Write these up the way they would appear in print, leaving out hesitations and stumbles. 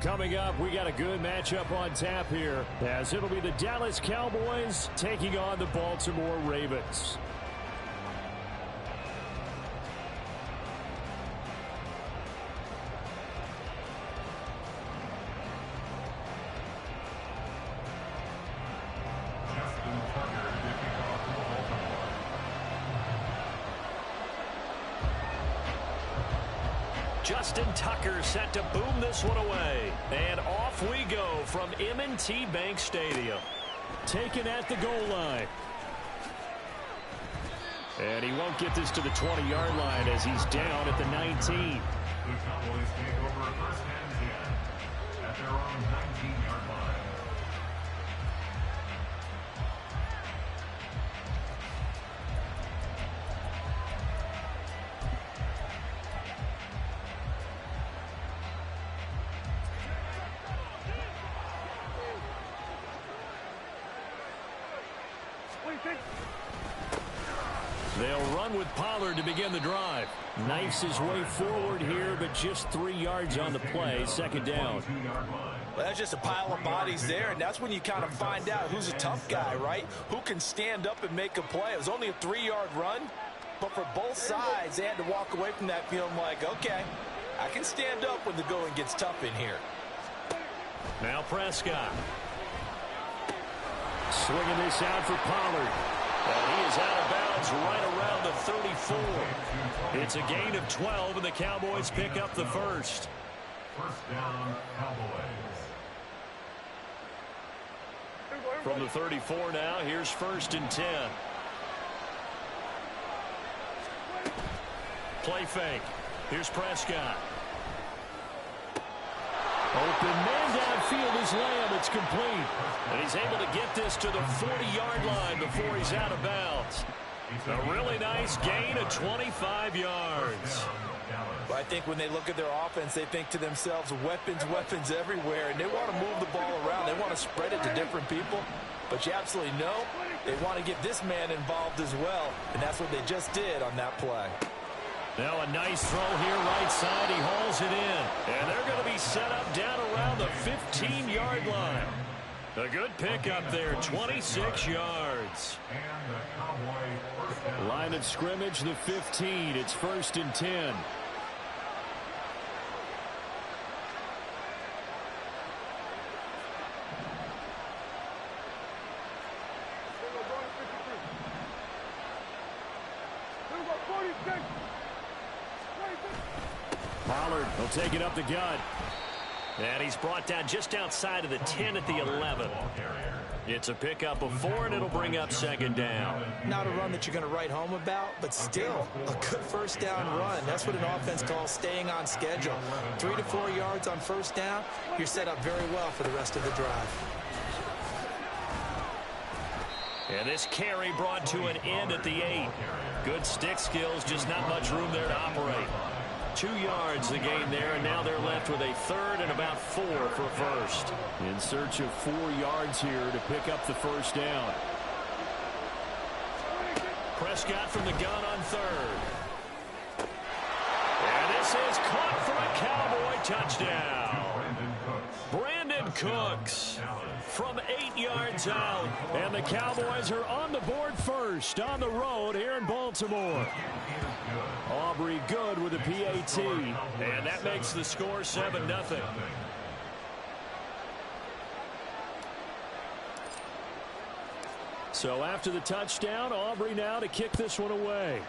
Coming up, we got a good matchup on tap here, as it'll be the Dallas Cowboys taking on the Baltimore Ravens. Justin Tucker set to boom this one away. And off we go from M&T Bank Stadium. Taken at the goal line. And he won't get this to the 20-yard line as he's down at the 19. The Cowboys take over first and 10 at their own 19-yard line. They'll run with Pollard to begin the drive. Knifes his way forward here, but just 3 yards on the play. Second down. Well, that's just a pile of bodies there, and that's when you kind of find out who's a tough guy, right? Who can stand up and make a play. It was only a 3-yard run, but for both sides, they had to walk away from that feeling like, okay, I can stand up when the going gets tough in here. Now Prescott. Swinging this out for Pollard. And he is out of bounds right around the 34. It's a gain of 12, and the Cowboys pick up the first. First down, Cowboys. From the 34 now, here's first and 10. Play fake. Here's Prescott. Open man downfield is Lamb. It's complete. And he's able to get this to the 40-yard line before he's out of bounds. A really nice gain of 25 yards. Well, I think when they look at their offense, they think to themselves, weapons, weapons everywhere, and they want to move the ball around. They want to spread it to different people. But you absolutely know they want to get this man involved as well, and that's what they just did on that play. Now a nice throw here right side. He hauls it in. And they're going to be set up down around the 15-yard line. A good pickup there, 26 yards. Line of scrimmage, the 15. It's first and 10. Pollard will take it up the gut. And he's brought down just outside of the 10 at the 11. It's a pickup of 4, and it'll bring up second down. Not a run that you're going to write home about, but still a good first down run. That's what an offense calls staying on schedule. 3 to 4 yards on first down, you're set up very well for the rest of the drive. And this carry brought to an end at the 8. Good stick skills, just not much room there to operate. 2 yards the gain there, and now they're left with a third and about 4 for first. In search of 4 yards here to pick up the first down. Prescott from the gun on third. And this is caught for a Cowboy touchdown. Brandon Cooks from 8 yards out. And the Cowboys are on the board first on the road here in Baltimore. Aubrey good with a PAT. And that makes the score 7-0. So after the touchdown, Aubrey now to kick this one away.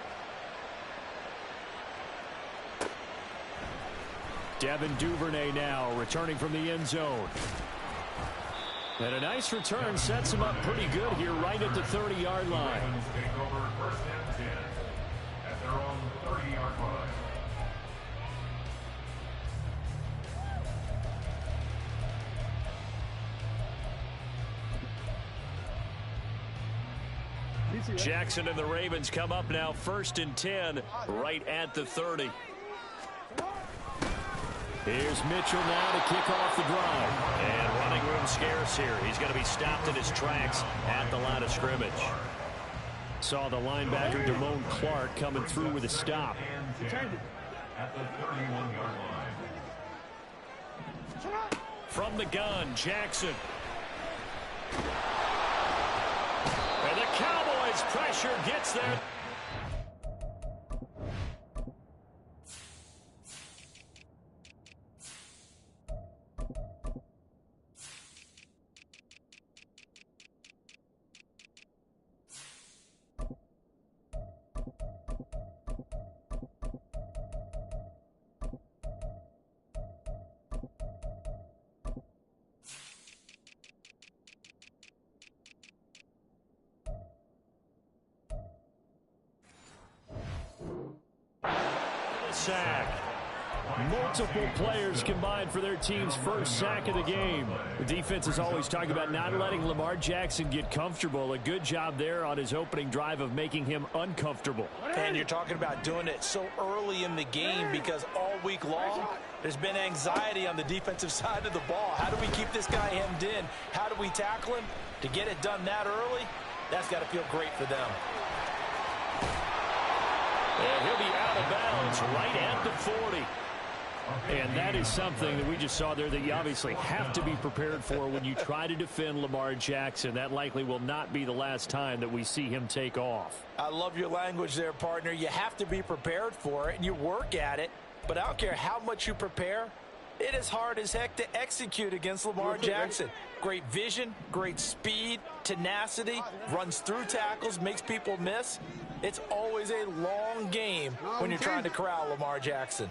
Devin Duvernay now returning from the end zone. And a nice return sets him up pretty good here right at the 30-yard line. Take over first and 10 at their own 30-yard line. Jackson and the Ravens come up now first and 10 right at the 30. Here's Mitchell now to kick off the drive. And running room scarce here. He's going to be stopped in his tracks at the line of scrimmage. Saw the linebacker Damone Clark coming through with a stop. At the 31-yard line. From the gun, Jackson. And the Cowboys' pressure gets there. Sack. Multiple players combined for their team's first sack of the game. The defense is always talking about not letting Lamar Jackson get comfortable. A good job there on his opening drive of making him uncomfortable. And you're talking about doing it so early in the game because all week long there's been anxiety on the defensive side of the ball. How do we keep this guy hemmed in? How do we tackle him? To get it done that early, that's got to feel great for them. And he'll be out of bounds right at the 40. And that is something that we just saw there that you obviously have to be prepared for when you try to defend Lamar Jackson. That likely will not be the last time that we see him take off. I love your language there, partner. You have to be prepared for it, and you work at it. But I don't care how much you prepare, it is hard as heck to execute against Lamar Jackson. Great vision, great speed, tenacity, runs through tackles, makes people miss. It's always a long game when you're trying to corral Lamar Jackson.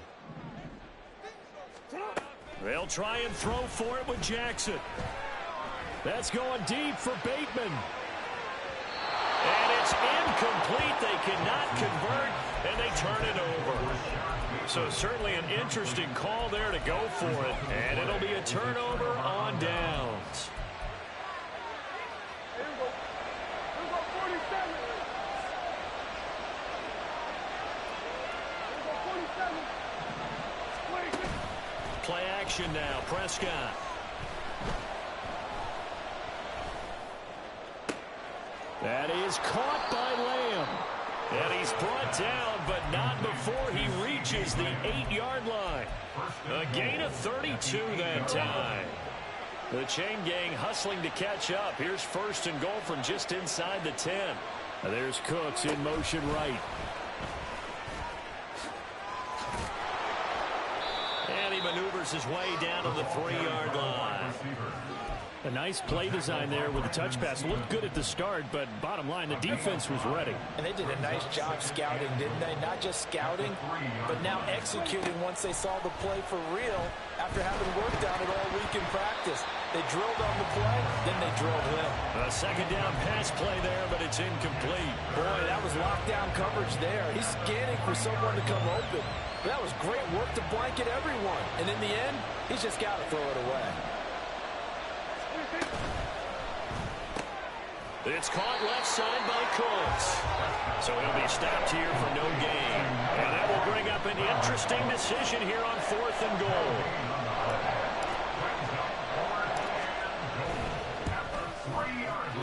They'll try and throw for it with Jackson. That's going deep for Bateman. And it's incomplete. They cannot convert, and they turn it over. So certainly an interesting call there to go for it. And it'll be a turnover on downs. Play action now, Prescott. That is caught by Lamb. And he's brought down, but not before he reaches the 8-yard line. A gain of 32 that time. The chain gang hustling to catch up. Here's first and goal from just inside the 10. There's Cooks in motion right. And he maneuvers his way down to the 3-yard line. A nice play design there with the touch pass. Looked good at the start, but bottom line, the defense was ready. And they did a nice job scouting, didn't they? Not just scouting, but now executing once they saw the play for real after having worked on it all week in practice. They drilled on the play, then they drilled him. A second down pass play there, but it's incomplete. Boy, that was lockdown coverage there. He's scanning for someone to come open. That was great work to blanket everyone. And in the end, he's just got to throw it away. It's caught left side by Cooks. So he'll be stopped here for no gain. And that will bring up an interesting decision here on 4th and goal.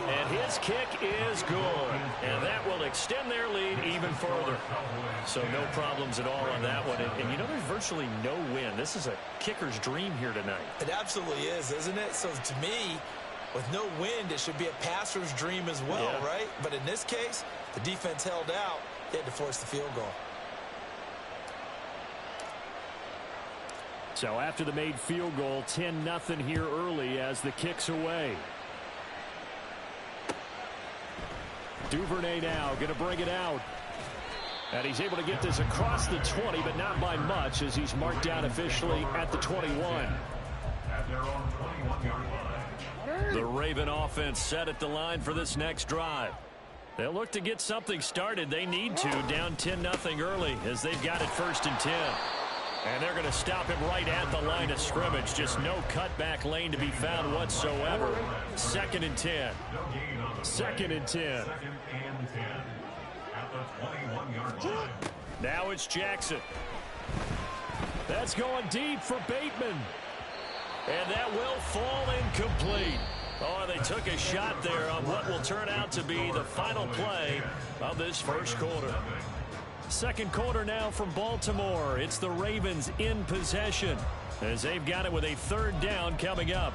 And his kick is good. And that will extend their lead even further. So no problems at all on that one. And you know, there's virtually no win. This is a kicker's dream here tonight. It absolutely is, isn't it? So to me, with no wind, it should be a passer's dream as well, yeah. Right? But in this case, the defense held out. They had to force the field goal. So after the made field goal, 10-0 here early as the kick's away. Duvernay now going to bring it out. And he's able to get this across the 20, but not by much as he's marked down officially at the 21. At their own 21-yard line. The Raven offense set at the line for this next drive. They'll look to get something started. They need to, down 10-0 early as they've got it 1st and 10. And they're going to stop him right at the line of scrimmage. Just no cutback lane to be found whatsoever. 2nd and 10. 2nd and 10. 2nd and 10 at the 21-yard line. Now it's Jackson. That's going deep for Bateman. And that will fall incomplete. Oh, they took a shot there on what will turn out to be the final play of this first quarter. Second quarter now from Baltimore. It's the Ravens in possession. as they've got it with a third down coming up.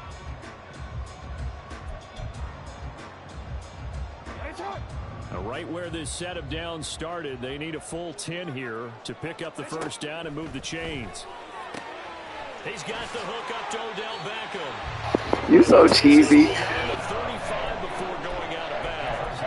Right where this set of downs started, they need a full 10 here to pick up the first down and move the chains. He's got the hook up to Odell Beckham. You're so cheesy. 35 before going out of bounds.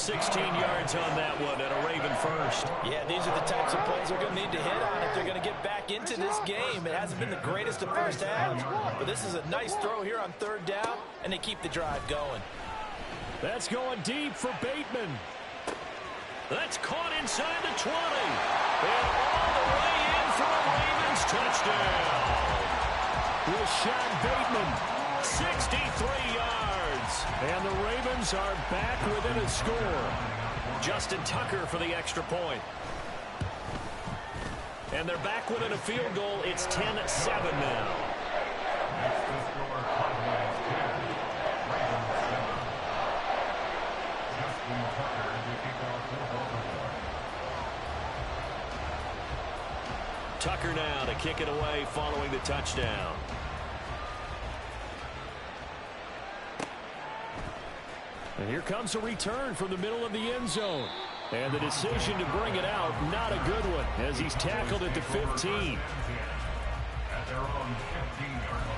16 yards on that one and a Raven first. Yeah, these are the types of plays they're going to need to hit on if they're going to get back into this game. It hasn't been the greatest of first halves, but this is a nice throw here on third down, and they keep the drive going. That's going deep for Bateman. That's caught inside the 20. And all the way in for a Ravens touchdown. Rashad Bateman, 63 yards. And the Ravens are back within a score. Justin Tucker for the extra point. And they're back within a field goal. It's 10-7 now. Tucker now to kick it away following the touchdown. And here comes a return from the middle of the end zone. And the decision to bring it out, not a good one, as he's tackled at the 15. At their own 15-yard line.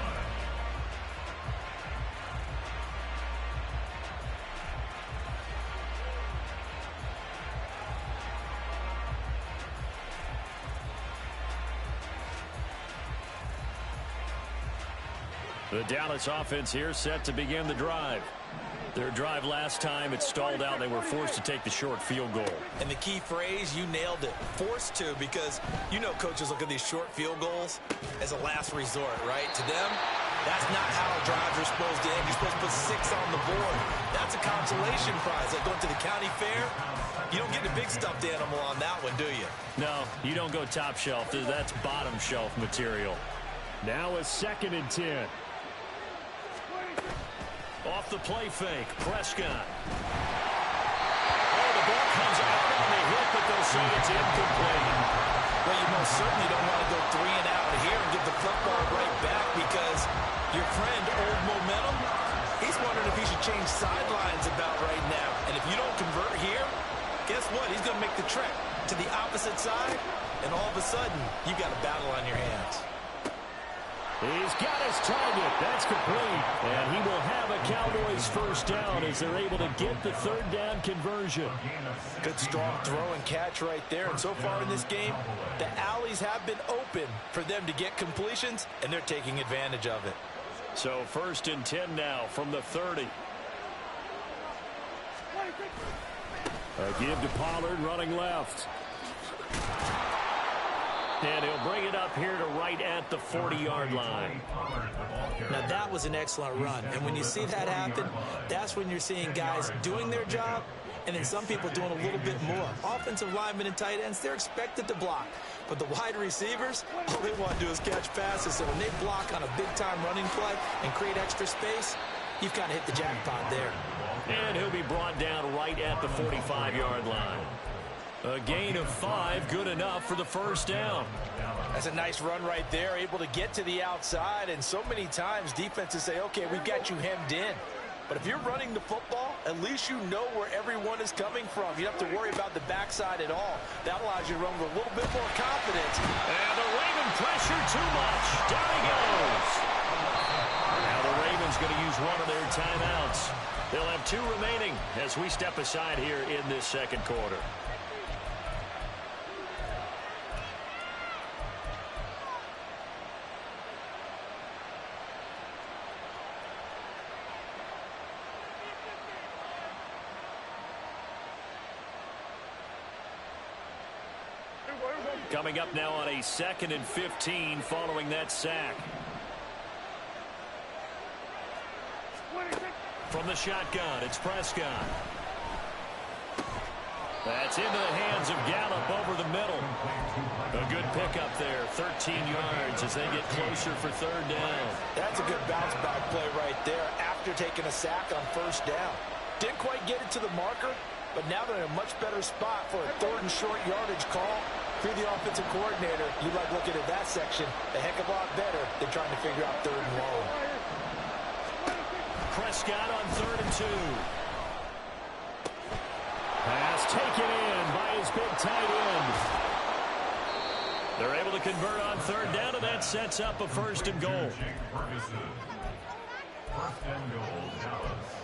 The Dallas offense here set to begin the drive. Their drive last time, it stalled out. They were forced to take the short field goal. And the key phrase, you nailed it. Forced to, because you know coaches look at these short field goals as a last resort, right? To them, that's not how drives are supposed to end. You're supposed to put 6 on the board. That's a consolation prize. Like going to the county fair, you don't get the big stuffed animal on that one, do you? No, you don't go top shelf. That's bottom shelf material. Now a 2nd and 10. Off the play fake, Prescott. Oh, the ball comes out on the hit, but they'll say it's incomplete. Well, you most certainly don't want to go 3 and out here and give the football right back, because your friend, Old Momentum, he's wondering if he should change sidelines about right now. And if you don't convert here, guess what? He's going to make the trek to the opposite side, and all of a sudden, you've got a battle on your hands. He's got his target. That's complete. And he will have a Cowboys first down as they're able to get the third down conversion. Good strong throw and catch right there. And so far in this game, the alleys have been open for them to get completions, and they're taking advantage of it. So 1st and 10 now from the 30. A give to Pollard running left. And he'll bring it up here to right at the 40-yard line. Now, that was an excellent run. And when you see that happen, that's when you're seeing guys doing their job, and then some people doing a little bit more. Offensive linemen and tight ends, they're expected to block. But the wide receivers, all they want to do is catch passes. So when they block on a big-time running play and create extra space, you've kind of hit the jackpot there. And he'll be brought down right at the 45-yard line. A gain of 5, good enough for the first down. That's a nice run right there, able to get to the outside. And so many times defenses say, okay, we've got you hemmed in. But if you're running the football, at least you know where everyone is coming from. You don't have to worry about the backside at all. That allows you to run with a little bit more confidence. And the Raven pressure too much. Down he goes. Now the Ravens going to use one of their timeouts. They'll have 2 remaining as we step aside here in this second quarter. Coming up now on a 2nd and 15 following that sack. From the shotgun, it's Prescott. That's into the hands of Gallup over the middle. A good pickup there, 13 yards as they get closer for third down. That's a good bounce back play right there after taking a sack on first down. Didn't quite get it to the marker, but now they're in a much better spot for a 3rd and short yardage call. If you're the offensive coordinator, you like looking at that section a heck of a lot better than trying to figure out 3rd and long. Prescott on 3rd and 2. Pass taken in by his big tight end. They're able to convert on 3rd down, and that sets up a 1st and goal. 1st and goal, Dallas.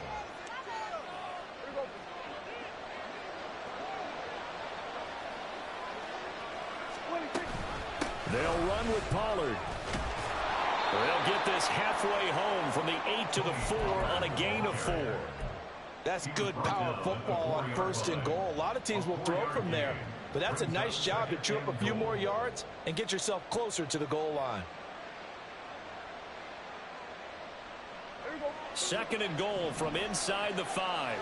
They'll run with Pollard. They'll get this halfway home from the 8 to the 4 on a gain of 4. That's good power football on 1st and goal. A lot of teams will throw from there, but that's a nice job to chew up a few more yards and get yourself closer to the goal line. 2nd and goal from inside the 5.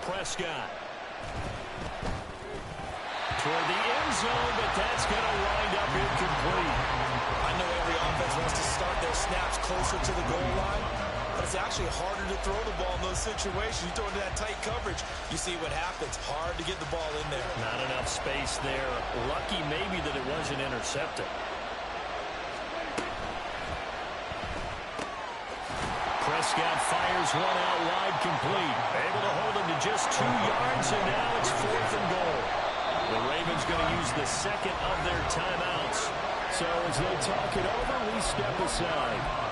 Prescott. Toward the end zone, but that's going to wind up incomplete. I know every offense wants to start their snaps closer to the goal line, but it's actually harder to throw the ball in those situations. You throw into that tight coverage, you see what happens. Hard to get the ball in there. Not enough space there. Lucky maybe that it wasn't intercepted. Prescott fires one out wide, complete. Able to hold him to just 2 yards, and now it's 4th and goal. The Ravens going to use the 2nd of their timeouts. So as they talk it over, we step aside.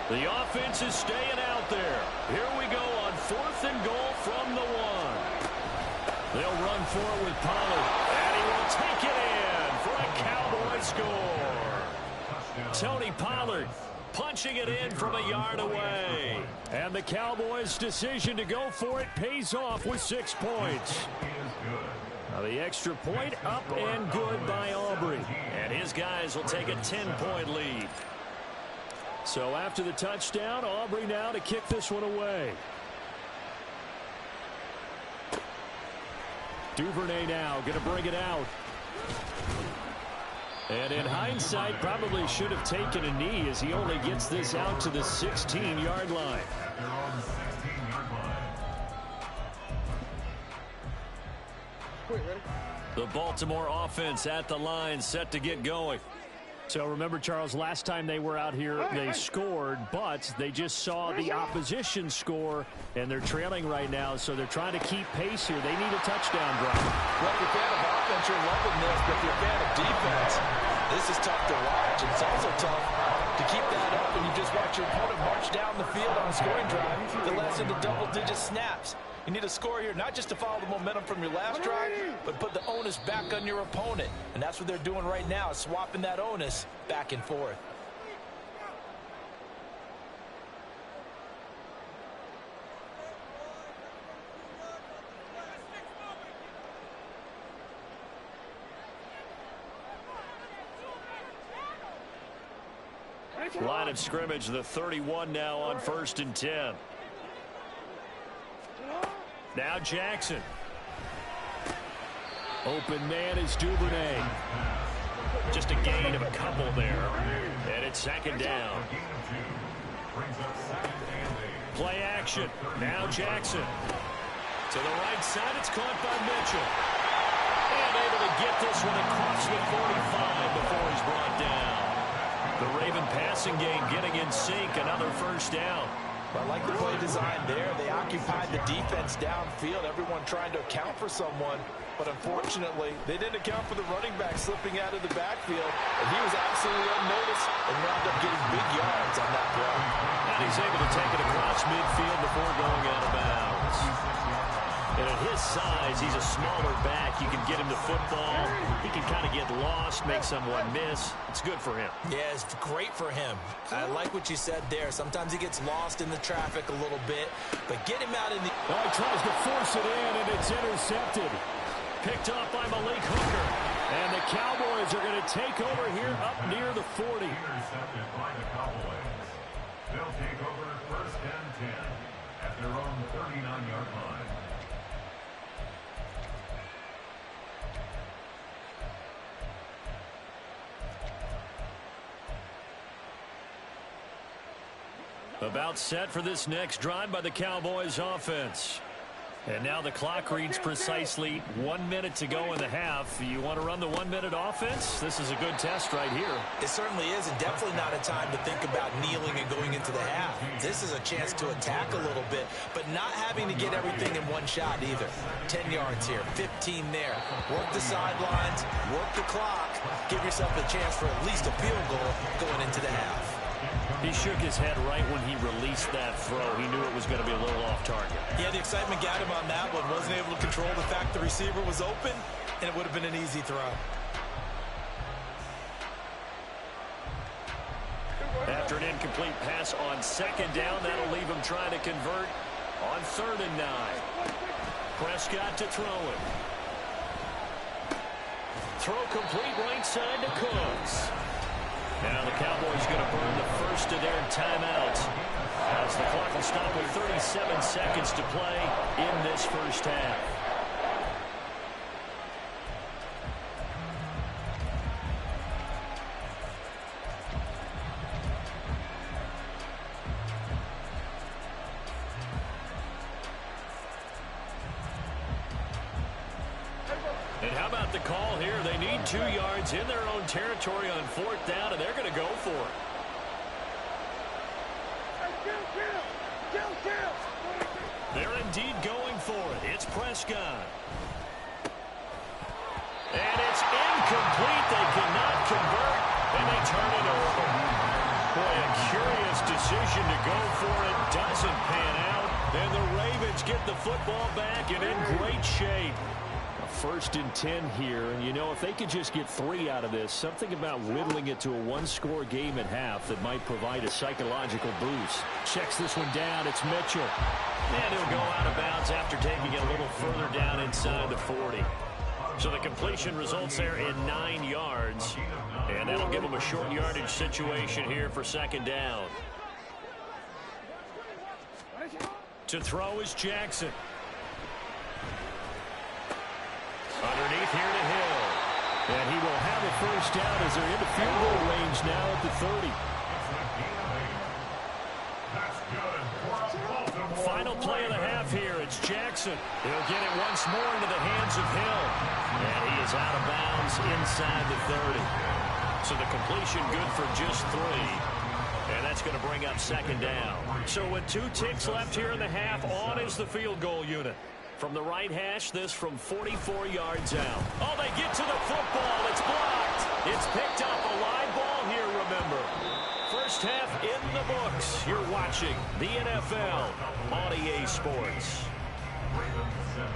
The offense is staying out there. Here we go on 4th and goal from the 1. They'll run for it with Pollard. And he will take it in for a Cowboy score. Tony Pollard punching it in from a yard away. And the Cowboys' decision to go for it pays off with 6 points. Now the extra point up and good by Aubrey. And his guys will take a 10-point lead. So after the touchdown, Aubrey now to kick this one away. Duvernay now going to bring it out. And in hindsight, probably should have taken a knee as he only gets this out to the 16-yard line. They're on the 16-yard line. The Baltimore offense at the line, set to get going. So remember, Charles, last time they were out here, they scored, but they just saw the opposition score, and they're trailing right now, so they're trying to keep pace here. They need a touchdown drive. Well, if you're a fan of offense, you're loving this, but if you're a fan of defense, this is tough to watch, and it's also tough to keep that up when you just watch your opponent march down the field on a scoring drive to less than the double-digit snaps. You need a score here, not just to follow the momentum from your last drive, but put the onus back on your opponent. And that's what they're doing right now, swapping that onus back and forth. Line of scrimmage, the 31 now on 1st and 10. Now Jackson. Open man is Duvernay. Just a gain of a couple there. And it's 2nd down. Play action. Now Jackson. To the right side, it's caught by Mitchell. And able to get this one across the 45 before he's brought down. The Raven passing game getting in sync. Another 1st down. I like the play design there. They occupied the defense downfield, everyone trying to account for someone. But unfortunately, they didn't account for the running back slipping out of the backfield. And he was absolutely unnoticed and wound up getting big yards on that play. And he's able to take it across midfield before going out of bounds. And at his size, he's a smaller back. You can get him the football. He can kind of get lost, make someone miss. It's good for him. Yeah, it's great for him. I like what you said there. Sometimes he gets lost in the traffic a little bit, but get him out in the... Oh, he tries to force it in, and it's intercepted. Picked off by Malik Hooker. And the Cowboys are going to take over here up near the 40. Intercepted by the Cowboys. They'll take over first and 10 at their own 39-yard line. About set for this next drive by the Cowboys offense. And now the clock reads precisely 1 minute to go in the half. You want to run the 1 minute offense? This is a good test right here. It certainly is, and definitely not a time to think about kneeling and going into the half. This is a chance to attack a little bit, but not having to get everything in one shot either. 10 yards here, 15 there. Work the sidelines, work the clock. Give yourself a chance for at least a field goal going into the half. He shook his head right when he released that throw. He knew it was going to be a little off target. Yeah, the excitement got him on that one. Wasn't able to control the fact the receiver was open, and it would have been an easy throw. After an incomplete pass on second down, that'll leave him trying to convert on 3rd and 9. Prescott to throw it. Throw complete right side to Cooks. Now the Cowboys going to burn the first of their timeouts as the clock will stop with 37 seconds to play in this first half. And how about the call here? They need 2 yards in their own territory on 4th down, and they're going to go for it. They're indeed going for it. It's Prescott. And it's incomplete. They cannot convert, and they turn it over. Boy, a curious decision to go for it. Doesn't pan out, and the Ravens get the football back and in great shape. 1st and 10 here, and you know, if they could just get 3 out of this, something about whittling it to a 1-score game at half that might provide a psychological boost. Checks this one down. It's Mitchell. And he'll go out of bounds after taking it a little further down inside the 40. So the completion results there in 9 yards, and that'll give them a short yardage situation here for 2nd down. To throw is Jackson. Underneath here to Hill. And he will have a first down as they're into field goal range now at the 30. Final play of the half here. It's Jackson. He'll get it once more into the hands of Hill. And he is out of bounds inside the 30. So the completion good for just 3. And that's going to bring up 2nd down. So with 2 ticks left here in the half, on is the field goal unit. From the right hash, this from 44 yards out. Oh, they get to the football. It's blocked. It's picked up. A live ball here, remember. First half in the books. You're watching the NFL on EA Sports. Ravens 7.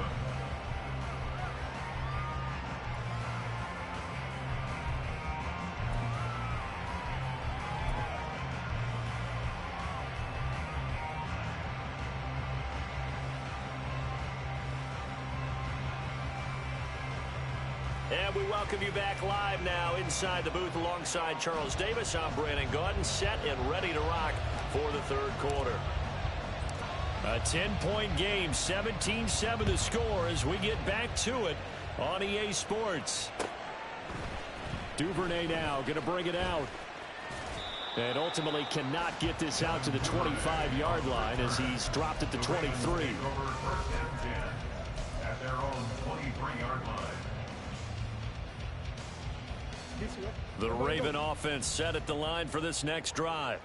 And we welcome you back live now inside the booth alongside Charles Davis. I'm Brandon Gaudin, set and ready to rock for the 3rd quarter. A 10-point game, 17-7 the score as we get back to it on EA Sports. Duvernay now going to bring it out. And ultimately cannot get this out to the 25-yard line as he's dropped at the 23. Over 1st and 10 at their own 23-yard line. The Raven offense set at the line for this next drive.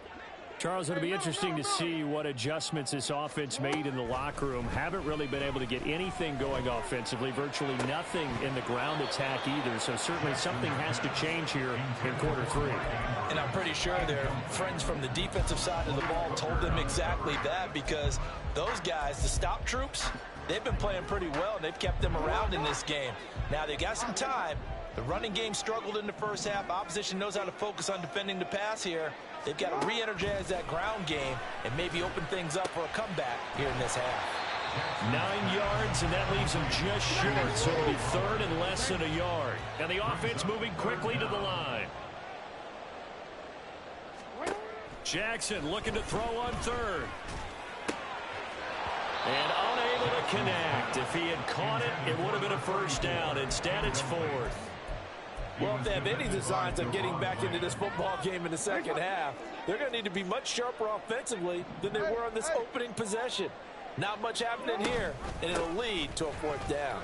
Charles, it'll be interesting to see what adjustments this offense made in the locker room. Haven't really been able to get anything going offensively, virtually nothing in the ground attack either. So certainly something has to change here in quarter 3. And I'm pretty sure their friends from the defensive side of the ball told them exactly that, because those guys, the stop troops, they've been playing pretty well, and they've kept them around in this game. Now they got some time. The running game struggled in the first half. Opposition knows how to focus on defending the pass here. They've got to re-energize that ground game and maybe open things up for a comeback here in this half. 9 yards, and that leaves him just short, so it'll be third and less than a yard. And the offense moving quickly to the line. Jackson looking to throw on third. And unable to connect. If he had caught it, it would have been a first down. Instead, it's fourth. Well, if they have any designs of getting back into this football game in the second half, they're going to need to be much sharper offensively than they were on this opening possession. Not much happening here, and it'll lead to a fourth down.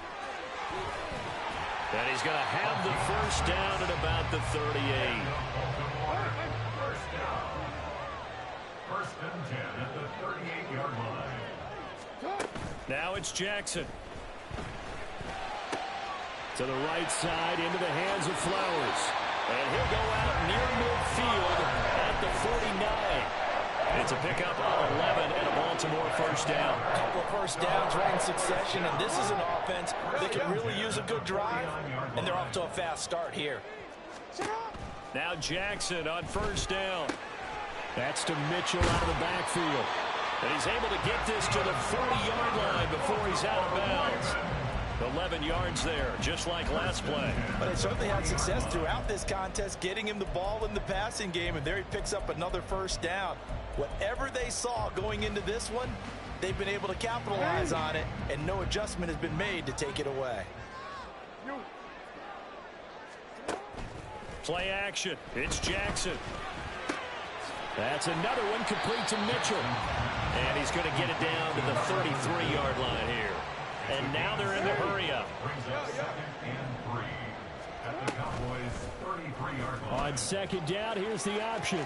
And he's going to have the first down at about the 38. First down. First and 10 at the 38-yard line. Now it's Jackson. To the right side, into the hands of Flowers. And he'll go out near midfield at the 49. It's a pickup of 11 and a Baltimore first down. A couple of first downs right in succession, and this is an offense that can really use a good drive, and they're off to a fast start here. Now Jackson on first down. That's to Mitchell out of the backfield. And he's able to get this to the 40-yard line before he's out of bounds. 11 yards there, just like last play. But they certainly had success throughout this contest, getting him the ball in the passing game, and there he picks up another first down. Whatever they saw going into this one, they've been able to capitalize on it, and no adjustment has been made to take it away. Play action. It's Jackson. That's another one complete to Mitchell. And he's going to get it down to the 33-yard line here. And now they're in the hurry-up. Brings up second and 3 at the Cowboys' 33-yard line. On second down, here's the option.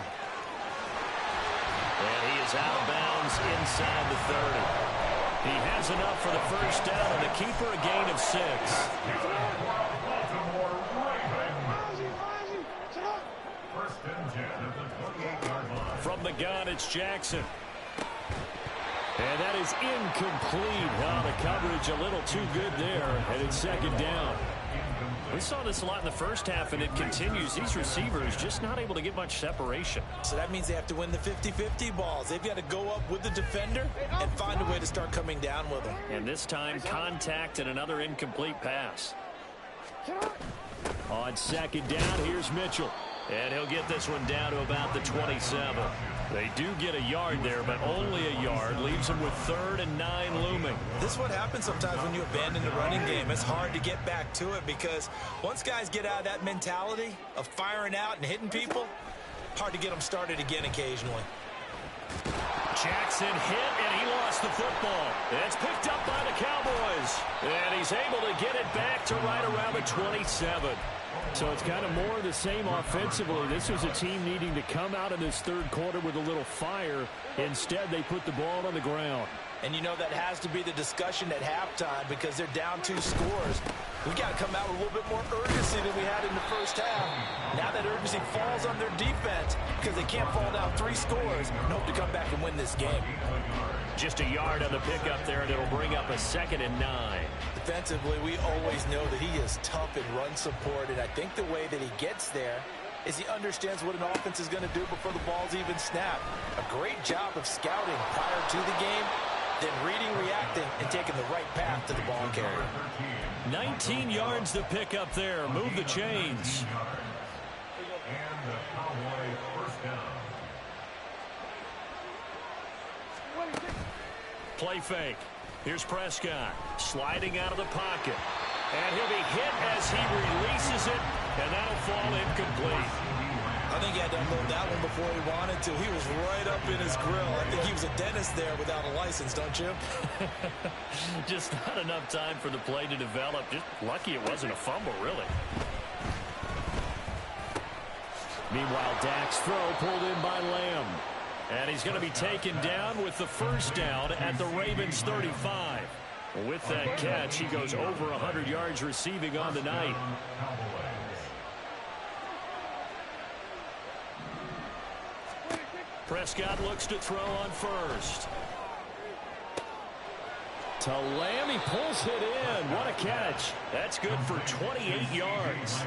And he is out of bounds inside the 30. He has enough for the first down, and the keeper a gain of 6. Baltimore Ravens. First and 10 at the 28-yard line. From the gun, it's Jackson. And that is incomplete. Oh, the coverage a little too good there, and it's second down. We saw this a lot in the first half, and it continues. These receivers just not able to get much separation. So that means they have to win the 50-50 balls. They've got to go up with the defender and find a way to start coming down with them. And this time, contact and another incomplete pass. On second down, here's Mitchell. And he'll get this one down to about the 27. They do get a yard there, but only a yard. Leaves them with 3rd and 9 looming. This is what happens sometimes when you abandon the running game. It's hard to get back to it because once guys get out of that mentality of firing out and hitting people, hard to get them started again occasionally. Jackson hit, and he lost the football. It's picked up by the Cowboys. And he's able to get it back to right around the 27. So it's kind of more of the same offensively. This was a team needing to come out in this third quarter with a little fire. Instead, they put the ball on the ground. And you know that has to be the discussion at halftime because they're down 2 scores. We've got to come out with a little bit more urgency than we had in the first half. Now that urgency falls on their defense because they can't fall down 3 scores and hope to come back and win this game. Just a yard on the pickup there, and it'll bring up a 2nd and 9. Defensively, we always know that he is tough in run support, and I think the way that he gets there is he understands what an offense is going to do before the ball's even snapped. A great job of scouting prior to the game, then reading, reacting, and taking the right path to the ball carrier. 19 yards to pick up there. Move the chains. And the Cowboy first down. Play fake. Here's Prescott sliding out of the pocket. And he'll be hit as he releases it, and that'll fall incomplete. I think he had to unload that one before he wanted to. He was right up in his grill. I think he was a dentist there without a license, don't you? Just not enough time for the play to develop. Just lucky it wasn't a fumble, really. Meanwhile, Dak's throw pulled in by Lamb. And he's going to be taken down with the first down at the Ravens 35. With that catch, he goes over 100 yards receiving on the night. Prescott looks to throw on first. To Lamb, he pulls it in. What a catch. That's good for 28 yards.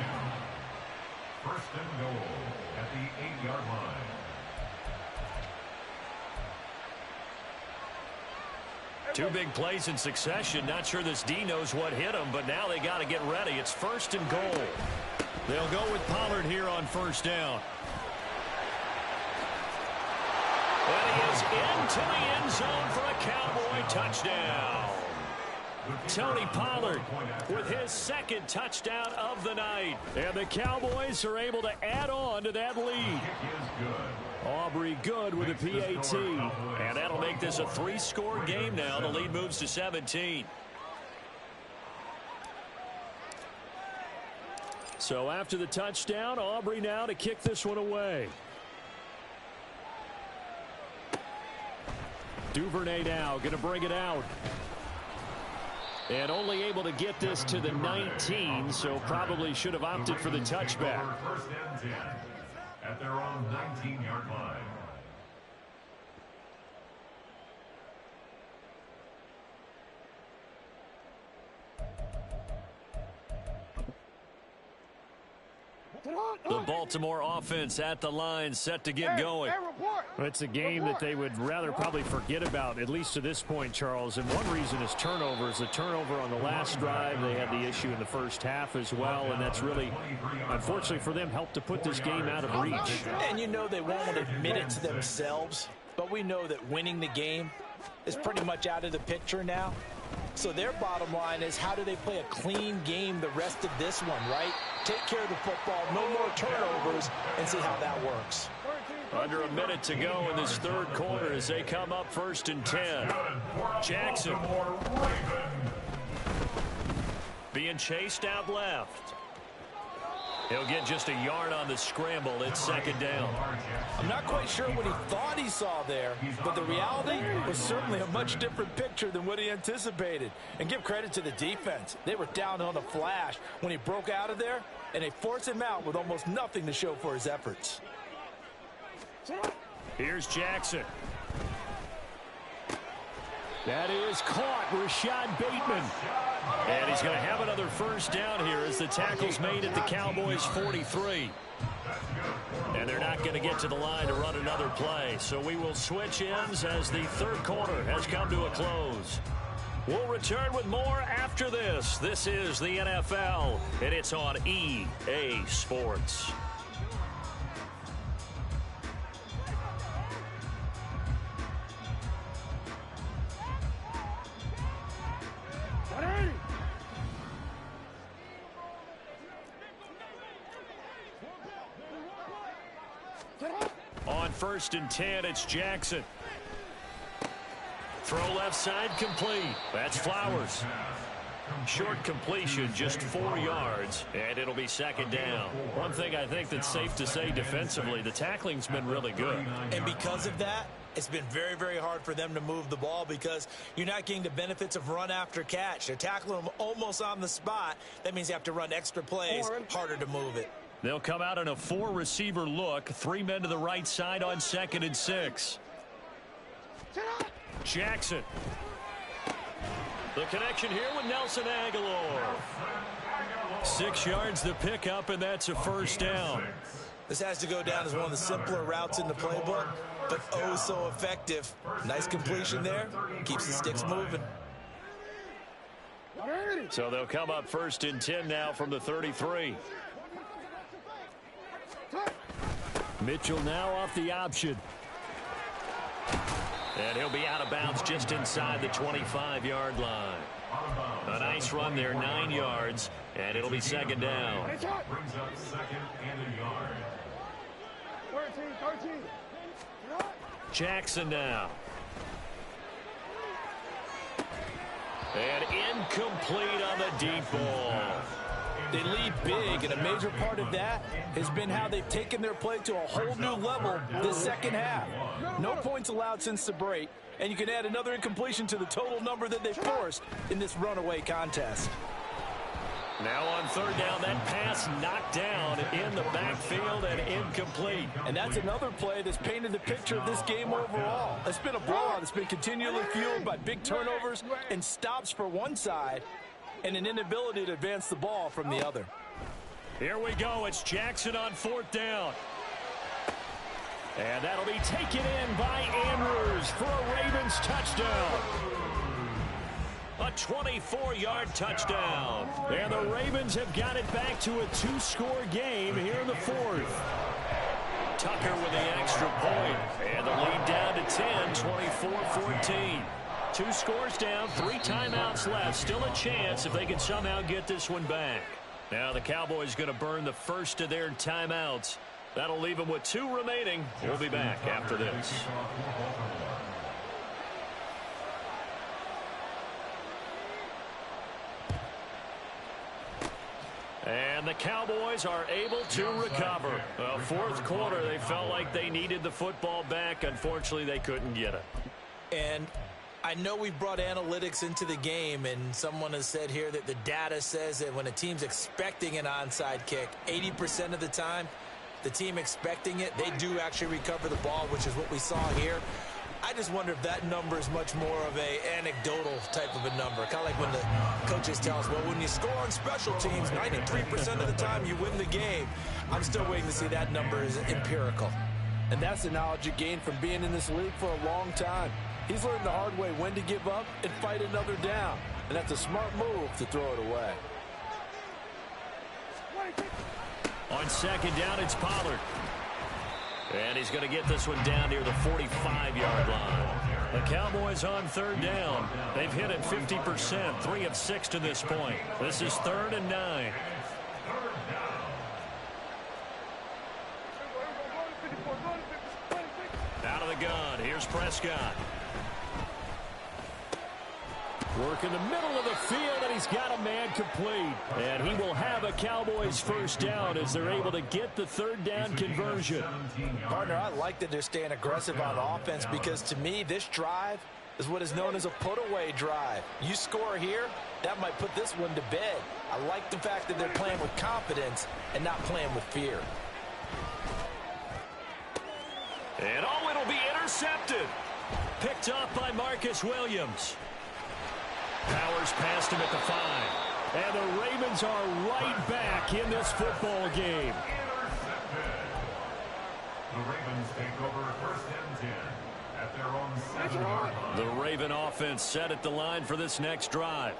First and goal at the 8-yard line. Two big plays in succession. Not sure this D knows what hit him, but now they got to get ready. It's 1st and goal. They'll go with Pollard here on 1st down. And he is into the end zone for a Cowboy touchdown. Tony Pollard with his 2nd touchdown of the night. And the Cowboys are able to add on to that lead. Aubrey Good with a PAT. And that'll make this a 3-score game now. The lead moves to 17. So after the touchdown, Aubrey now to kick this one away. Duvernay now going to bring it out. And only able to get this to the 19, so probably should have opted for the touchback. 1st and 10 at their own 19-yard line. The Baltimore offense at the line, set to get going. It's a game that they would rather probably forget about, at least to this point, Charles. And one reason is turnovers. The turnover on the last drive, they had the issue in the first half as well, and that's really, unfortunately for them, helped to put this game out of reach. And you know they won't admit it to themselves, but we know that winning the game is pretty much out of the picture now. So their bottom line is, how do they play a clean game the rest of this one, right? Take care of the football, no more turnovers, and see how that works. Under a minute to go in this 3rd quarter as they come up 1st and 10. Jackson being chased out left. He'll get just a yard on the scramble. It's 2nd down. I'm not quite sure what he thought he saw there, but the reality was certainly a much different picture than what he anticipated. And give credit to the defense. They were down on a flash when he broke out of there, and they forced him out with almost nothing to show for his efforts. Here's Jackson. That is caught. Rashad Bateman. And he's going to have another 1st down here as the tackle's made at the Cowboys' 43. And they're not going to get to the line to run another play. So we will switch ends as the 3rd quarter has come to a close. We'll return with more after this. This is the NFL, and it's on EA Sports. On 1st and 10, it's Jackson. Throw left side complete. That's Flowers. Short completion, just 4 yards, and it'll be 2nd down. One thing I think that's safe to say defensively, the tackling's been really good. And because of that, it's been very, very hard for them to move the ball because you're not getting the benefits of run after catch. They're tackling them almost on the spot. That means you have to run extra plays, harder to move it. They'll come out in a 4-receiver look. 3 men to the right side on 2nd and 6. Jackson. The connection here with Nelson Aguilar. 6 yards to pick up, and that's a 1st down. This has to go down as one of the simpler routes in the playbook, but oh so effective. Nice completion there. Keeps the sticks moving. So they'll come up 1st and 10 now from the 33. Mitchell now off the option. And he'll be out of bounds just inside the 25-yard line. A nice run there, 9 yards, and it'll be 2nd down. Brings up 2nd and a yard. 13. Jackson now. And incomplete on the deep ball. They lead big, and a major part of that has been how they've taken their play to a whole new level this 2nd half. No points allowed since the break, and you can add another incompletion to the total number that they forced in this runaway contest. Now on 3rd down, that pass knocked down in the backfield and incomplete. And that's another play that's painted the picture of this game overall. It's been a blowout. It's been continually fueled by big turnovers and stops for one side and an inability to advance the ball from the other. Here we go. It's Jackson on 4th down. And that'll be taken in by Andrews for a Ravens touchdown. a 24-yard touchdown. And the Ravens have got it back to a 2-score game here in the fourth. Tucker with the extra point. And the lead down to 10, 24-14. 2 scores down, 3 timeouts left. Still a chance if they can somehow get this one back. Now the Cowboys going to burn the first of their timeouts. That'll leave them with 2 remaining. We'll be back after this. And the Cowboys are able to recover. Well, fourth quarter, they felt like they needed the football back. Unfortunately, they couldn't get it. And I know we brought analytics into the game, and someone has said here that the data says that when a team's expecting an onside kick, 80% of the time, the team expecting it, they do actually recover the ball, which is what we saw here. I just wonder if that number is much more of a anecdotal type of a number. Kind of like when the coaches tell us, well, when you score on special teams, 93% of the time you win the game. I'm still waiting to see that number is empirical. And that's the knowledge you gain from being in this league for a long time. He's learned the hard way when to give up and fight another down. And that's a smart move to throw it away. On second down, it's Pollard. And he's going to get this one down near the 45-yard line. The Cowboys on third down. They've hit it 50%, 3 of 6 to this point. This is 3rd and 9. Out of the gun, here's Prescott. Work in the middle of the field, and he's got a man complete. And he will have a Cowboys first down as they're able to get the third down conversion. Partner, I like that they're staying aggressive on offense because to me, this drive is what is known as a put-away drive. You score here, that might put this one to bed. I like the fact that they're playing with confidence and not playing with fear. And oh, it'll be intercepted. Picked up by Marcus Williams. Powers past him at the 5. And the Ravens are right back in this football game. The Ravens take over 1st and 10 at their own 7-yard line. The Raven offense set at the line for this next drive.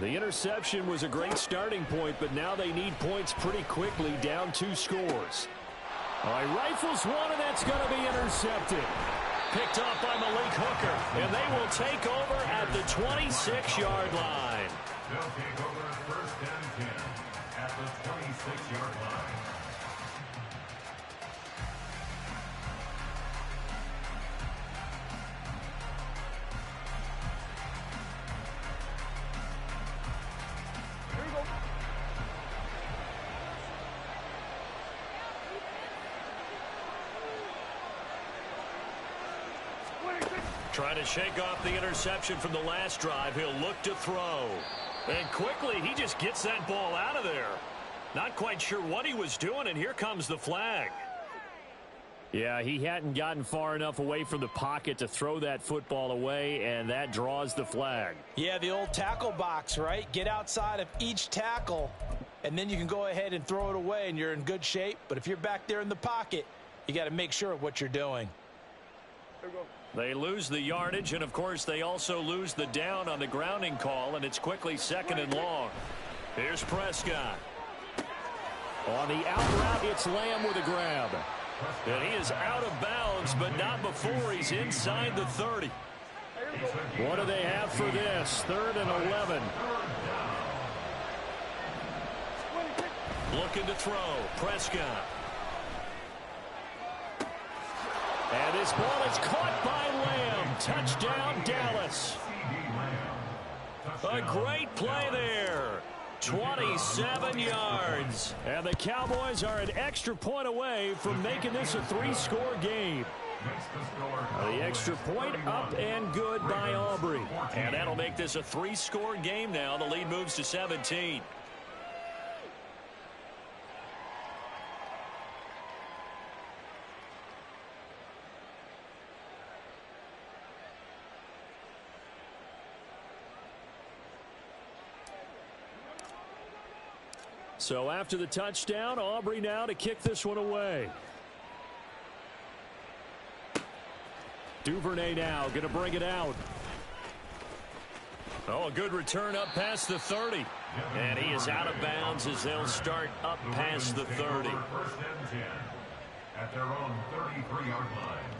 The interception was a great starting point, but now they need points pretty quickly, down 2 scores. All right, rifles one, and that's going to be intercepted. Picked up by Malik Hooker, and they will take over at the 26-yard line. They'll take over 1st and 10 at the 26-yard line. Trying to shake off the interception from the last drive. He'll look to throw. And quickly, he just gets that ball out of there. Not quite sure what he was doing, and here comes the flag. Yeah, he hadn't gotten far enough away from the pocket to throw that football away, and that draws the flag. Yeah, the old tackle box, right? Get outside of each tackle, and then you can go ahead and throw it away, and you're in good shape. But if you're back there in the pocket, you got to make sure of what you're doing. They lose the yardage, and, of course, they also lose the down on the grounding call, and it's quickly 2nd and long. Here's Prescott. On the out route, it's Lamb with a grab. And he is out of bounds, but not before he's inside the 30. What do they have for this? 3rd and 11. Looking to throw. Prescott. And this ball is caught by Lamb. Touchdown, Dallas. A great play there. 27 yards. And the Cowboys are an extra point away from making this a 3-score game. The extra point up and good by Aubrey. And that'll make this a 3-score game now. The lead moves to 17. So after the touchdown, Aubrey now to kick this one away. Duvernay now going to bring it out. Oh, a good return up past the 30. And he is out of bounds as they'll start up past the 30. First and 10 at their own 33-yard line.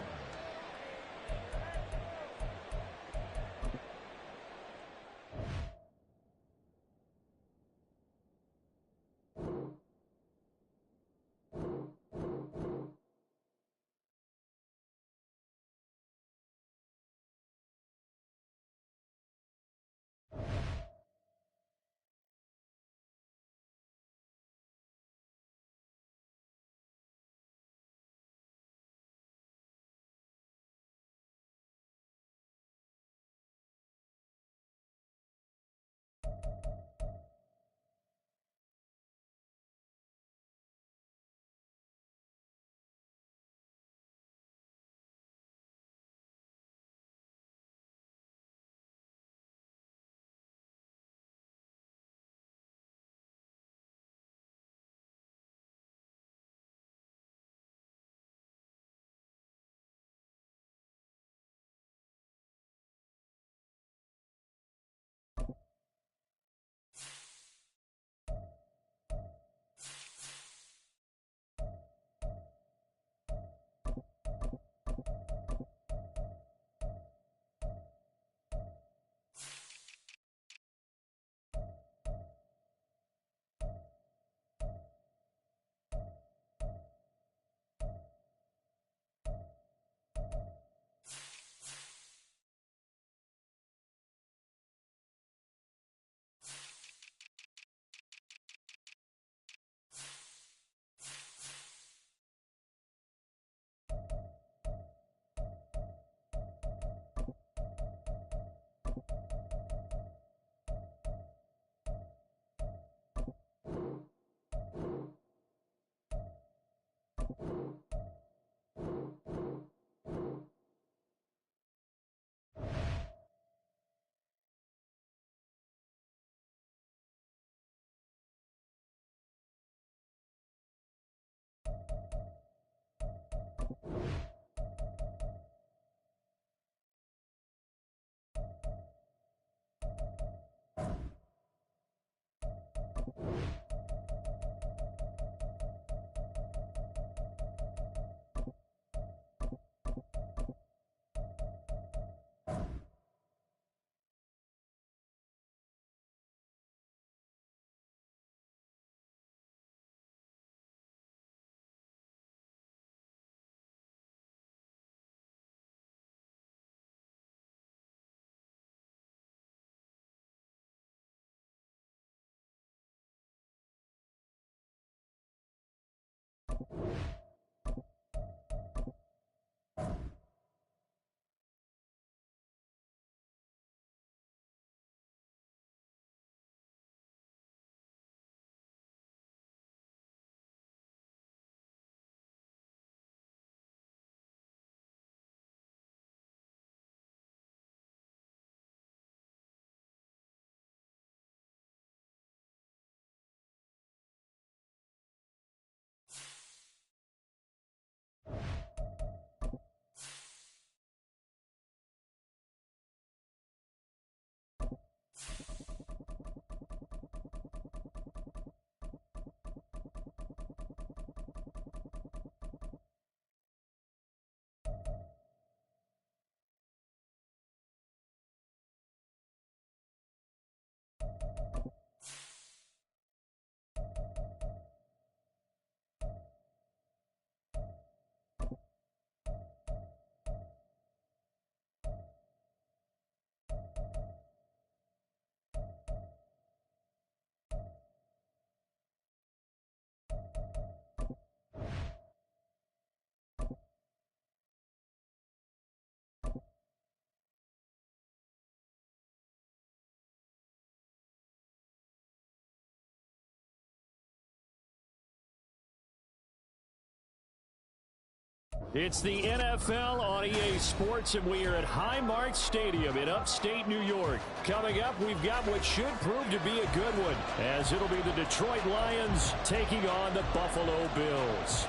It's the NFL on EA Sports, and we are at Highmark Stadium in upstate New York. Coming up, we've got what should prove to be a good one, as it'll be the Detroit Lions taking on the Buffalo Bills.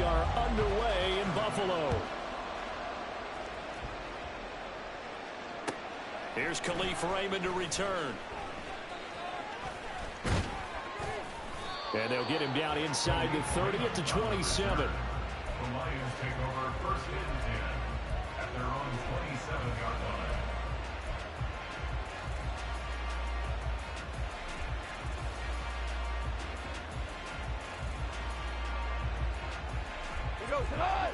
are underway in Buffalo. Here's Khalif Raymond to return. And they'll get him down inside the 30 at the 27. The Lions take over first and 10 at their own 27-yard line. Here goes tonight.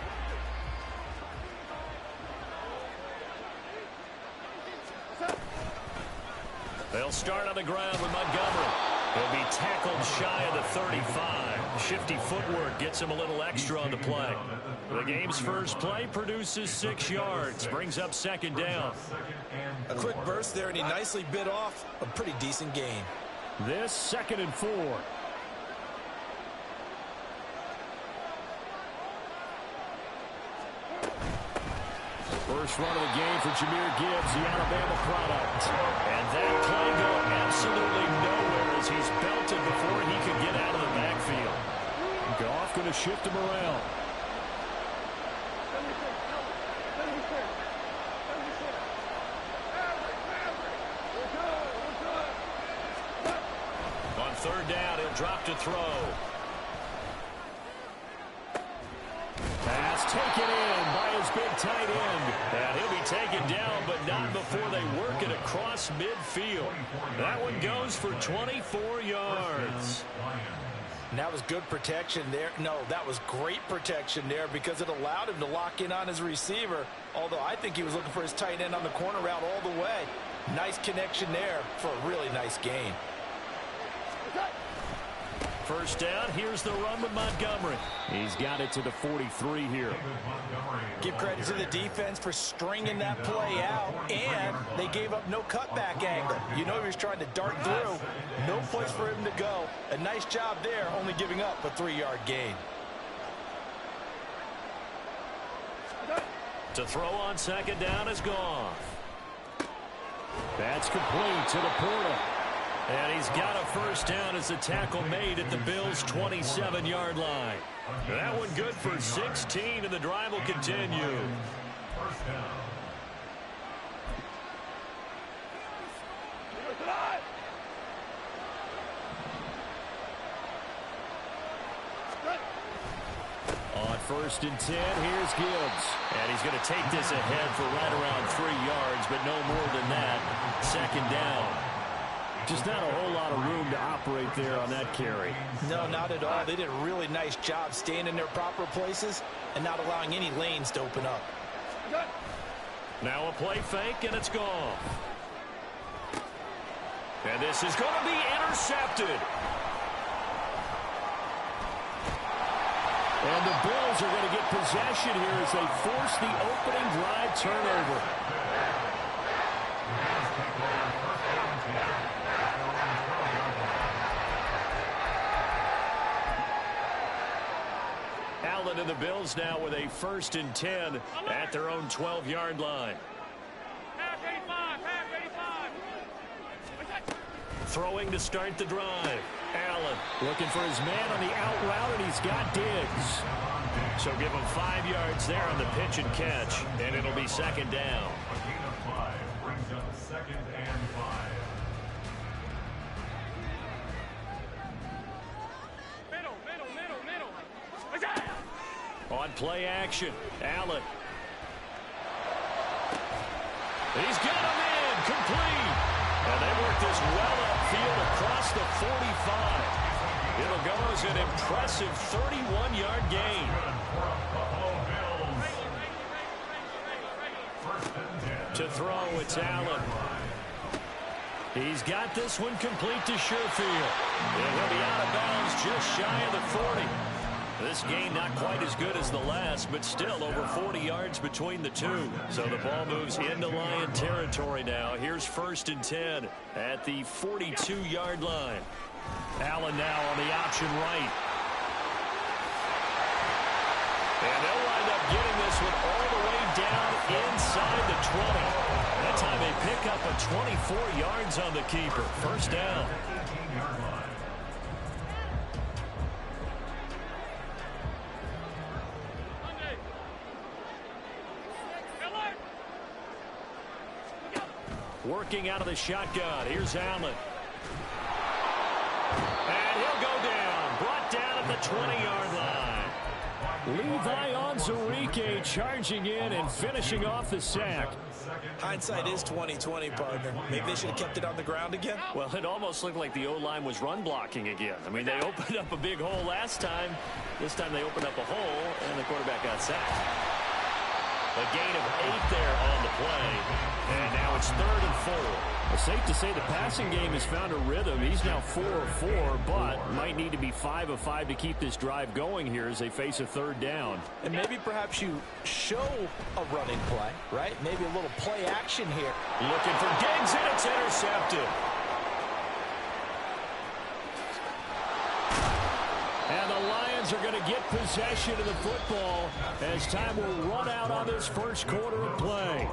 They'll start on the ground with Montgomery. He'll be tackled shy of the 35. Shifty footwork gets him a little extra on the play. The game's first play produces 6 yards. Brings up second down. A quick burst there, and he nicely bit off a pretty decent gain. This 2nd and 4. First run of the game for Jahmyr Gibbs, the Alabama product. And that play going absolutely nowhere as he's belted before he could get out of the backfield. Goff going to shift him around. On third down, he'll drop to throw. Pass taken in by his big tight end. And he'll be taken down, but not before they work it across midfield. That one goes for 24 yards. And that was good protection there. No, that was great protection there because it allowed him to lock in on his receiver. Although I think he was looking for his tight end on the corner route all the way. Nice connection there for a really nice gain. First down, here's the run with Montgomery. He's got it to the 43 here. Give credit to the defense for stringing that play out, and they gave up no cutback angle. You know he was trying to dart through. No place for him to go. A nice job there, only giving up a 3-yard gain. To throw on second down is Goff. That's complete to the Porter. And he's got a first down as the tackle made at the Bills' 27-yard line. That one good for 16, and the drive will continue. First down. On first and 10, here's Gibbs. And he's going to take this ahead for right around 3 yards, but no more than that. Second down. Just not a whole lot of room to operate there on that carry. No, not at all. They did a really nice job staying in their proper places and not allowing any lanes to open up. Now a play fake, and it's gone. And this is going to be intercepted. And the Bills are going to get possession here as they force the opening drive turnover. Allen and the Bills now with a first and 10 at their own 12-yard line. Throwing to start the drive. Allen looking for his man on the out route, and he's got Diggs. So give him 5 yards there on the pitch and catch, and it'll be second down. A gain of 5 brings up second and 5. On play action, Allen. He's got him in, complete. And they work this well upfield across the 45. It'll go as an impressive 31-yard gain. To throw, it's Allen. He's got this one complete to Sherfield. And he'll be out of bounds just shy of the 40. This game not quite as good as the last, but still over 40 yards between the two. So the ball moves into Lion territory now. Here's first and 10 at the 42-yard line. Allen now on the option right. And they'll wind up getting this one all the way down inside the 20. That time they pick up a 24 yards on the keeper. First down. Working out of the shotgun. Here's Allen. And he'll go down. Brought down at the 20-yard line. Levi Onwuzurike charging in and finishing off the sack. Hindsight is 20/20, partner. Maybe they should have kept it on the ground again. Well, it almost looked like the O-line was run blocking again. I mean, they opened up a big hole last time. This time they opened up a hole, and the quarterback got sacked. A gain of 8 there on the play. And now it's 3rd and 4. It's safe to say the passing game has found a rhythm. He's now 4 of 4, but might need to be 5 of 5 to keep this drive going here as they face a 3rd down. And maybe perhaps you show a running play, right? Maybe a little play action here. Looking for Diggs, and it's intercepted. And the Lions are going to get possession of the football as time will run out on this first quarter of play.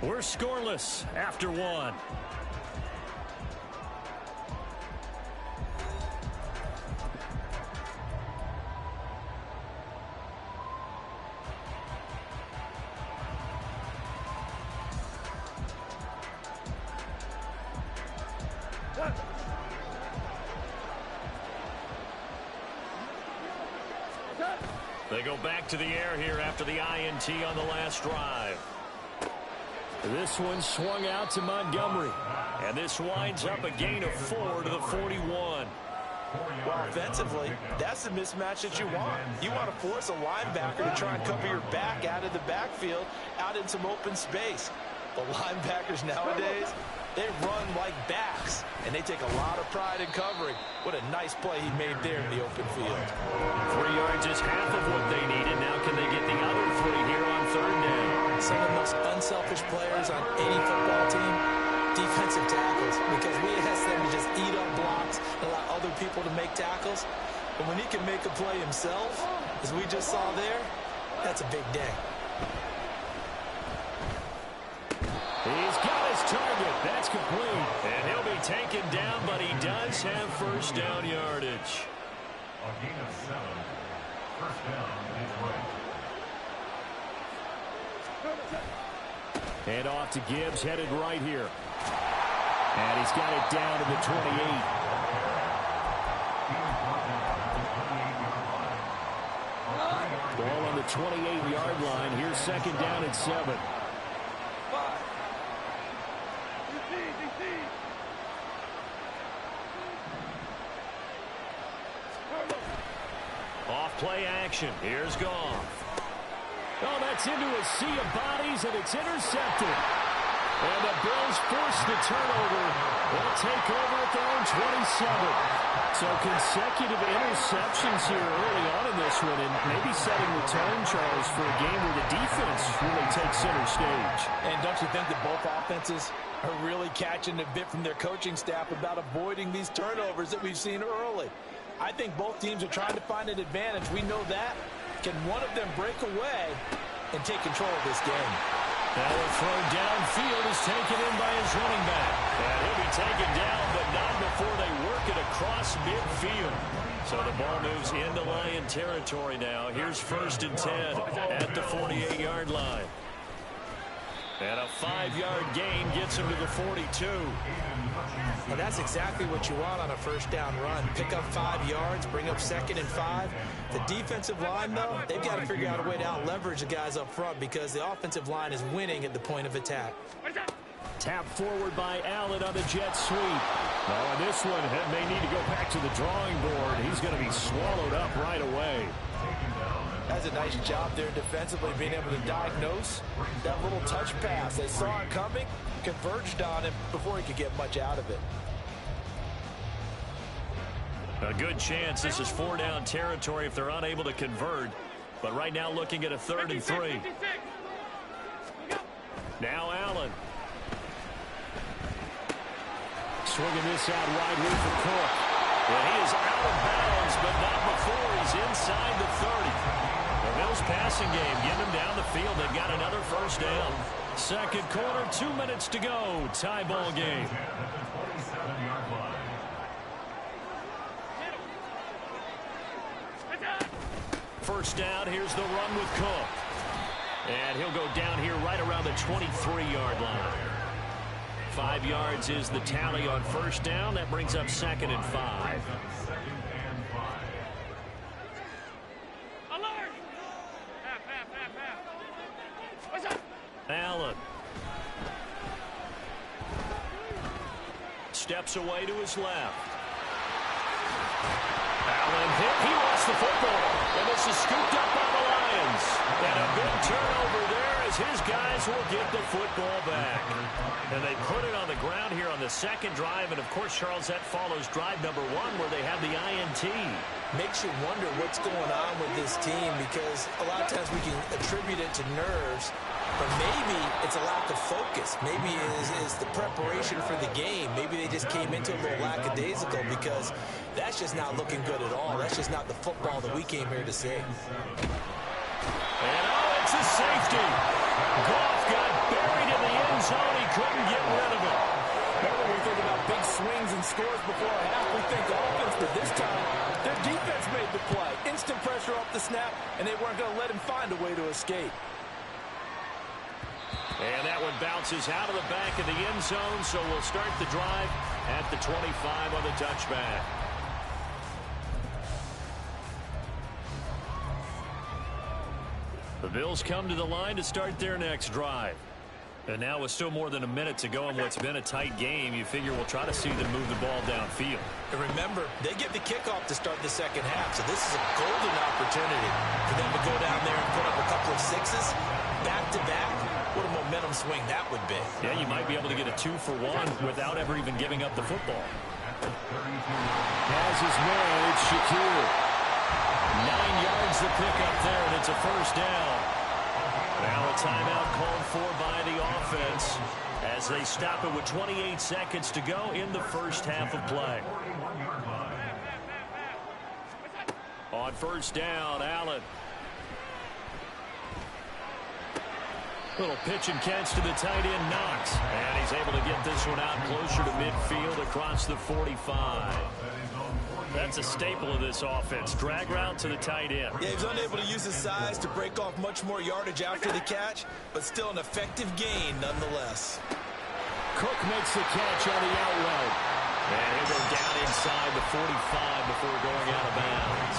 We're scoreless after 1. They go back to the air here after the INT on the last drive. This one swung out to Montgomery. And this winds up a gain of 4 to the 41. Well, offensively, that's the mismatch that you want. You want to force a linebacker to try and cover your back out of the backfield, out in some open space. The linebackers nowadays, they run like backs, and they take a lot of pride in covering. What a nice play he made there in the open field. 3 yards is half of what they needed. Now can they get the other 3 here on 3rd down? Some of the most unselfish players on any football team, defensive tackles, because we ask them to just eat up blocks and allow other people to make tackles. But when he can make a play himself, as we just saw there, that's a big day. He's got his target. That's complete. And he'll be taken down, but he does have first down yardage. A gain of 7. First down, Detroit. Hand off to Gibbs, headed right here. And he's got it down to the 28. Ball on the 28-yard line. Here's 2nd down and 7. Off play action. Here's Goff. Oh, that's into a sea of bodies, and it's intercepted. And the Bills force the turnover. They'll take over at their own 27. So consecutive interceptions here early on in this one, and maybe setting the tone, Charles, for a game where the defense really takes center stage. And don't you think that both offenses are really catching a bit from their coaching staff about avoiding these turnovers that we've seen early? I think both teams are trying to find an advantage. We know that. Can one of them break away and take control of this game? Now the throw downfield is taken in by his running back. And he'll be taken down, but not before they work it across midfield. So the ball moves into Lion territory now. Here's 1st and 10 at the 48-yard line. And a 5-yard gain gets him to the 42. Well, that's exactly what you want on a first down run. Pick up 5 yards, bring up 2nd and 5. The defensive line, though, they've got to figure out a way to out-leverage the guys up front because the offensive line is winning at the point of attack. Tap forward by Allen on the jet sweep. Oh, and this one may need to go back to the drawing board. He's going to be swallowed up right away. That's a nice job there defensively, being able to diagnose that little touch pass. They saw it coming, converged on him before he could get much out of it. A good chance this is 4-down territory if they're unable to convert. But right now looking at a 3rd and 3. Now Allen. Swinging this out wide way for Cook. And he is out of bounds, but not before he's inside the 30. The Bills passing game getting them down the field. They've got another first down. 2nd quarter, 2 minutes to go. Tie ball game. First down, here's the run with Cook. And he'll go down here right around the 23-yard line. 5 yards is the tally on first down. That brings up 2nd and 5. Allen steps away to his left. Allen hit. He lost the football. And this is scooped up by the Lions. And a big turnover there as his guys will get the football back. And they put it on the ground here on the second drive. And, of course, Charles, that follows drive number 1 where they had the INT. Makes you wonder what's going on with this team because a lot of times we can attribute it to nerves. But maybe it's a lack of focus. Maybe it is the preparation for the game. Maybe they just came into a little lackadaisical because that's just not looking good at all. That's just not the football that we came here to see. And it's a safety. Goff got buried in the end zone. He couldn't get rid of it. When we think about big swings and scores before a half, we think offense, but this time their defense made the play. Instant pressure off the snap, and they weren't going to let him find a way to escape. And that one bounces out of the back of the end zone, so we'll start the drive at the 25 on the touchback. The Bills come to the line to start their next drive. And now with still more than a minute to go in what's been a tight game, you figure we'll try to see them move the ball downfield. And remember, they get the kickoff to start the second half, so this is a golden opportunity for them to go down there and put up a couple of sixes back-to-back. What a momentum swing that would be. Yeah, you might be able to get a 2-for-1 without ever even giving up the football. Has his man, it's Shakir. 9 yards to pick up there, and it's a first down. Now a timeout called for by the offense as they stop it with 28 seconds to go in the first half of play. On first down, Allen. Little pitch and catch to the tight end, Knox. And he's able to get this one out closer to midfield across the 45. That's a staple of this offense. Drag route to the tight end. Yeah, he's unable to use his size to break off much more yardage after the catch, but still an effective gain nonetheless. Cook makes the catch on the out route. And he'll go down inside the 45 before going out of bounds.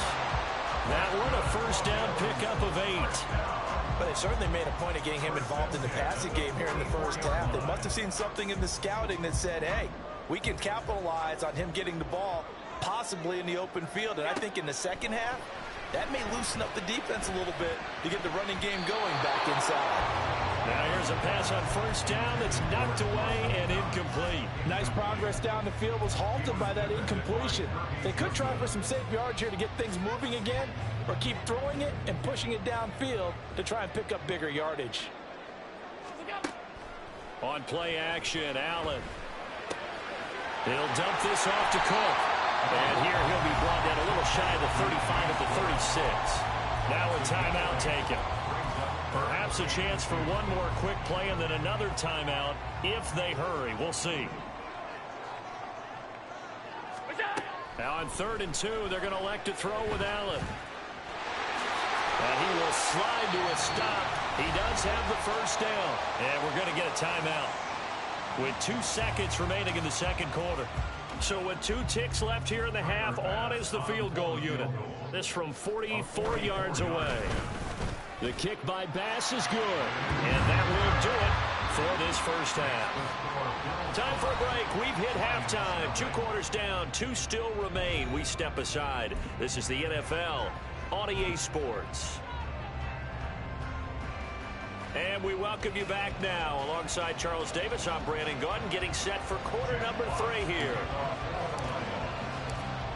That one a first down pickup of 8. But they certainly made a point of getting him involved in the passing game here in the first half. They must have seen something in the scouting that said, hey, we can capitalize on him getting the ball possibly in the open field. And I think in the second half, that may loosen up the defense a little bit to get the running game going back inside. Now here's a pass on first down that's knocked away and incomplete. Nice progress down the field, was halted by that incompletion. They could try for some safe yards here to get things moving again, or keep throwing it and pushing it downfield to try and pick up bigger yardage. On play action, Allen. He'll dump this off to Cook. And here he'll be brought down a little shy of the 35 at the 36. Now a timeout taken. Perhaps a chance for one more quick play and then another timeout if they hurry. We'll see. Now on 3rd and 2, they're going to elect to throw with Allen. And he will slide to a stop. He does have the first down. And we're going to get a timeout with 2 seconds remaining in the second quarter. So with 2 ticks left here in the half, on is the field goal unit. This from 44 yards away. The kick by Bass is good. And that will do it for this first half. Time for a break. We've hit halftime. 2 quarters down. 2 still remain. We step aside. This is the NFL on EA Sports. And we welcome you back now. Alongside Charles Davis, I'm Brandon Gaudin, getting set for quarter number 3 here.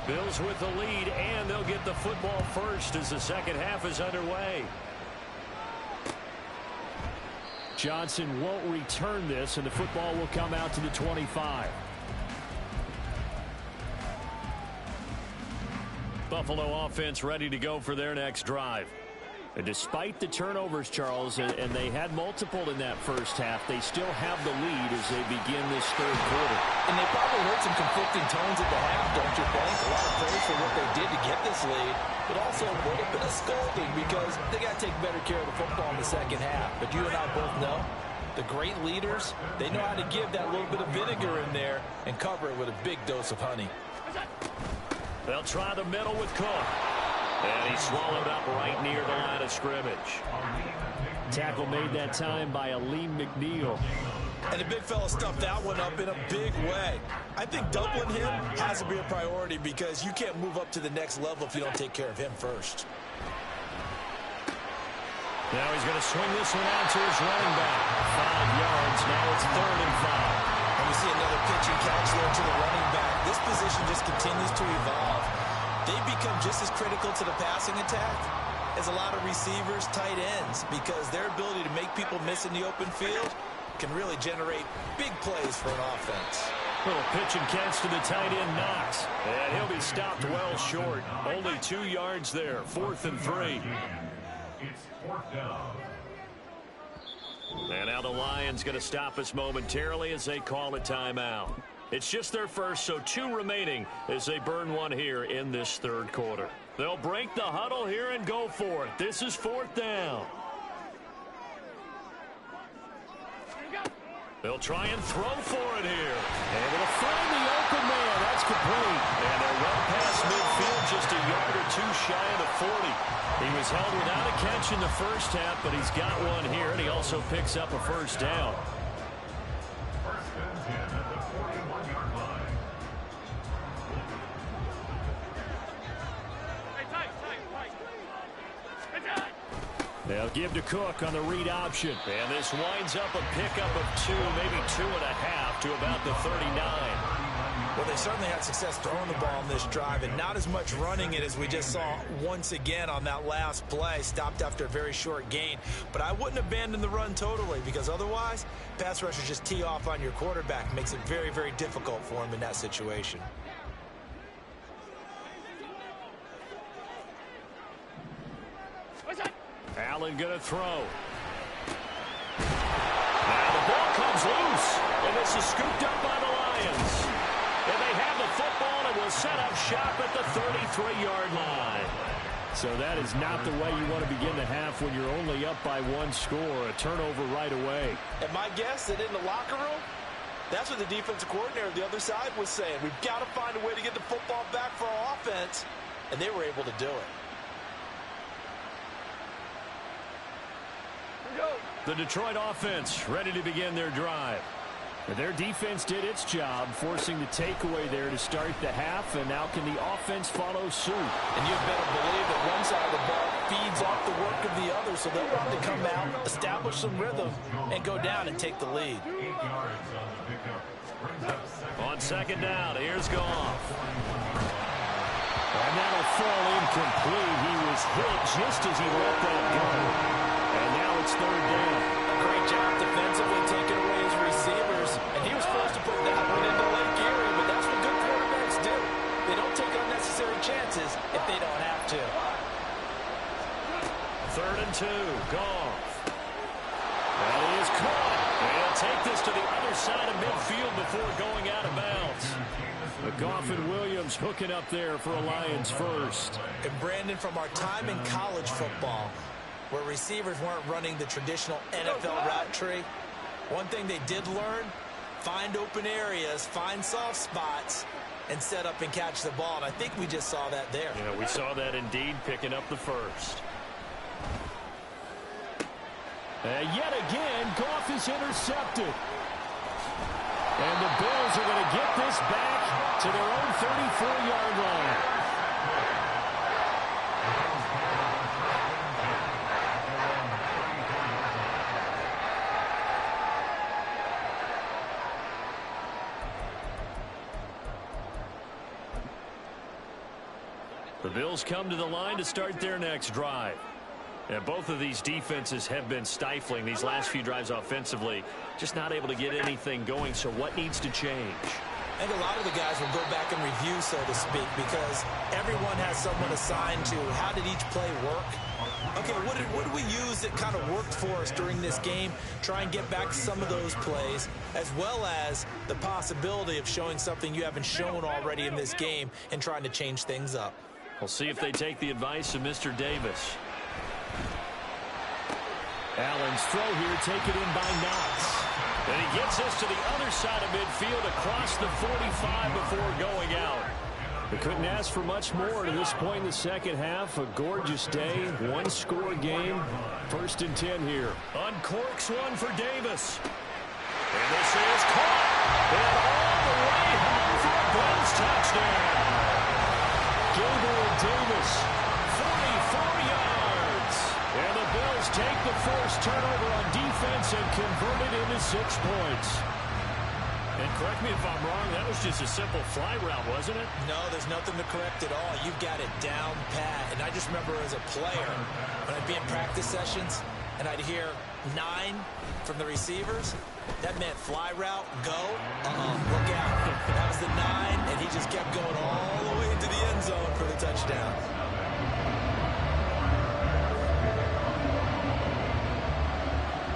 Bills with the lead, and they'll get the football first as the second half is underway. Johnson won't return this, and the football will come out to the 25. Buffalo offense ready to go for their next drive. And despite the turnovers, Charles, and they had multiple in that first half, they still have the lead as they begin this third quarter. And they probably heard some conflicting tones at the half, don't you think? A lot of praise for what they did to get this lead, but also a little bit of scolding because they got to take better care of the football in the second half. But you and I both know The great leaders, they know how to give that little bit of vinegar in there and cover it with a big dose of honey. They'll try the middle with Cook. And he's swallowed up right near the line of scrimmage. Tackle made that time by Aleem McNeil. And the big fella stuffed that one up in a big way. I think doubling him has to be a priority because you can't move up to the next level if you don't take care of him first. Now he's going to swing this one out to his running back. 5 yards. Now it's 3rd and 5. And we see another pitch and catch there to the running back. This position just continues to evolve. They become just as critical to the passing attack as a lot of receivers, tight ends, because their ability to make people miss in the open field can really generate big plays for an offense. Little pitch and catch to the tight end, Knox. And he'll be stopped well short. Only 2 yards there. 4th and 3. It's 4th down. And now the Lions going to stop us momentarily as they call a timeout. It's just their first, so 2 remaining as they burn one here in this 3rd quarter. They'll break the huddle here and go for it. This is 4th down. They'll try and throw for it here. Able to find the open man. That's complete. And they're well past midfield, just a yard or 2 shy of the 40. He was held without a catch in the first half, but he's got one here, and he also picks up a 1st down. 1st and 10 at the 41-yard line. They'll give to Cook on the read option. And this winds up a pickup of 2, maybe 2.5 to about the 39. Well, they certainly had success throwing the ball on this drive and not as much running it as we just saw once again on that last play. Stopped after a very short gain. But I wouldn't abandon the run totally because otherwise, pass rushers just tee off on your quarterback. Makes it very, very difficult for him in that situation. Allen going to throw. Now the ball comes loose, and this is scooped up by the Lions. And they have the football and will set up shop at the 33-yard line. So that is not the way you want to begin the half when you're only up by 1 score. A turnover right away. And my guess that in the locker room, that's what the defensive coordinator on the other side was saying. We've got to find a way to get the football back for our offense, and they were able to do it. The Detroit offense ready to begin their drive. Their defense did its job, forcing the takeaway there to start the half, and now can the offense follow suit? And you better believe that one side of the ball feeds off the work of the other, so they'll want to come out, establish some rhythm, and go down and take the lead. 8 yards on the pickup. Brings up 2nd. On 2nd down, here's Goff. And that'll fall incomplete. He was hit just as he let that go. And now it's 3rd down. A great job defensively taking away his receivers. And he was supposed to put that one into Lake Erie, but that's what good quarterbacks do. They don't take unnecessary chances if they don't have to. 3rd and 2, Goff. And he is caught. They'll take this to the other side of midfield before going out of bounds. Goff and Williams hooking up there for a Lions first. And Brandon, from our time in college football, where receivers weren't running the traditional NFL route tree, one thing they did learn, find open areas, find soft spots, and set up and catch the ball. And I think we just saw that there. Yeah, we saw that indeed, picking up the first. Yet again, Goff is intercepted. And the Bills are going to get this back to their own 34-yard line. The Bills come to the line to start their next drive. And both of these defenses have been stifling these last few drives offensively. Just not able to get anything going, so what needs to change? I think a lot of the guys will go back and review, so to speak, because everyone has someone assigned to how did each play work. Okay, what did we use that kind of worked for us during this game? Try and get back some of those plays, as well as the possibility of showing something you haven't shown already in this game and trying to change things up. We'll see if they take the advice of Mr. Davis. Allen's throw here taken in by Knox. And he gets this to the other side of midfield across the 45 before going out. They couldn't ask for much more to this point in the second half. A gorgeous day, one-score game. 1st and 10 here. Uncorks one for Davis. And this is caught. And all the way home for a Bills touchdown. Gabriel Davis, 44 yards. And the Bills take the first turnover on defense and convert it into 6 points. And correct me if I'm wrong, that was just a simple fly route, wasn't it? No, there's nothing to correct at all. You've got it down pat. And I just remember as a player, when I'd be in practice sessions, and I'd hear 9 from the receivers, that meant fly route, go, look out. That was the 9, and he just kept going all the way into the end zone for the touchdown.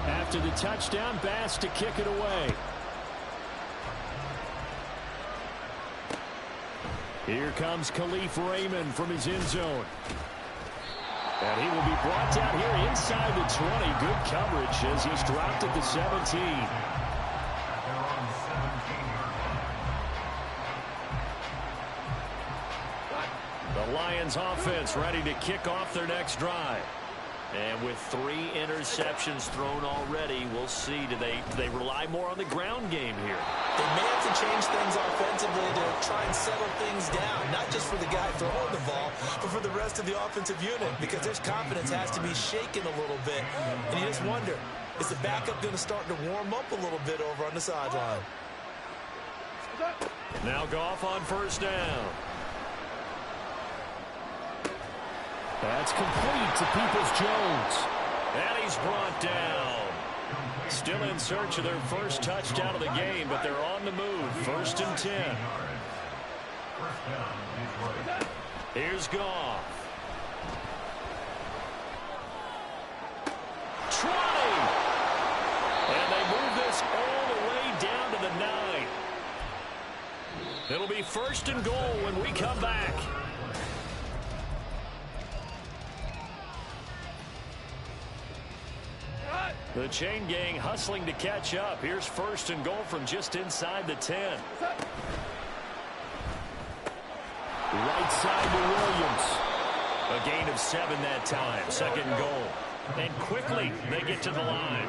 After the touchdown, Bass to kick it away. Here comes Khalif Raymond from his end zone. And he will be brought down here inside the 20. Good coverage as he's dropped at the 17. The Lions offense ready to kick off their next drive. And with 3 interceptions thrown already, we'll see. Do they rely more on the ground game here? They may have to change things offensively to try and settle things down, not just for the guy throwing the ball, but for the rest of the offensive unit, because their confidence has to be shaken a little bit. And you just wonder, is the backup going to start to warm up a little bit over on the sideline? Now Goff on 1st down. That's complete to Peoples-Jones. And he's brought down. Still in search of their first touchdown of the game, but they're on the move. 1st and 10. Here's Goff. 20. And they move this all the way down to the 9. It'll be 1st and goal when we come back. The chain gang hustling to catch up. Here's 1st and goal from just inside the 10. Right side to Williams. A gain of 7 that time. 2nd and goal. And quickly they get to the line.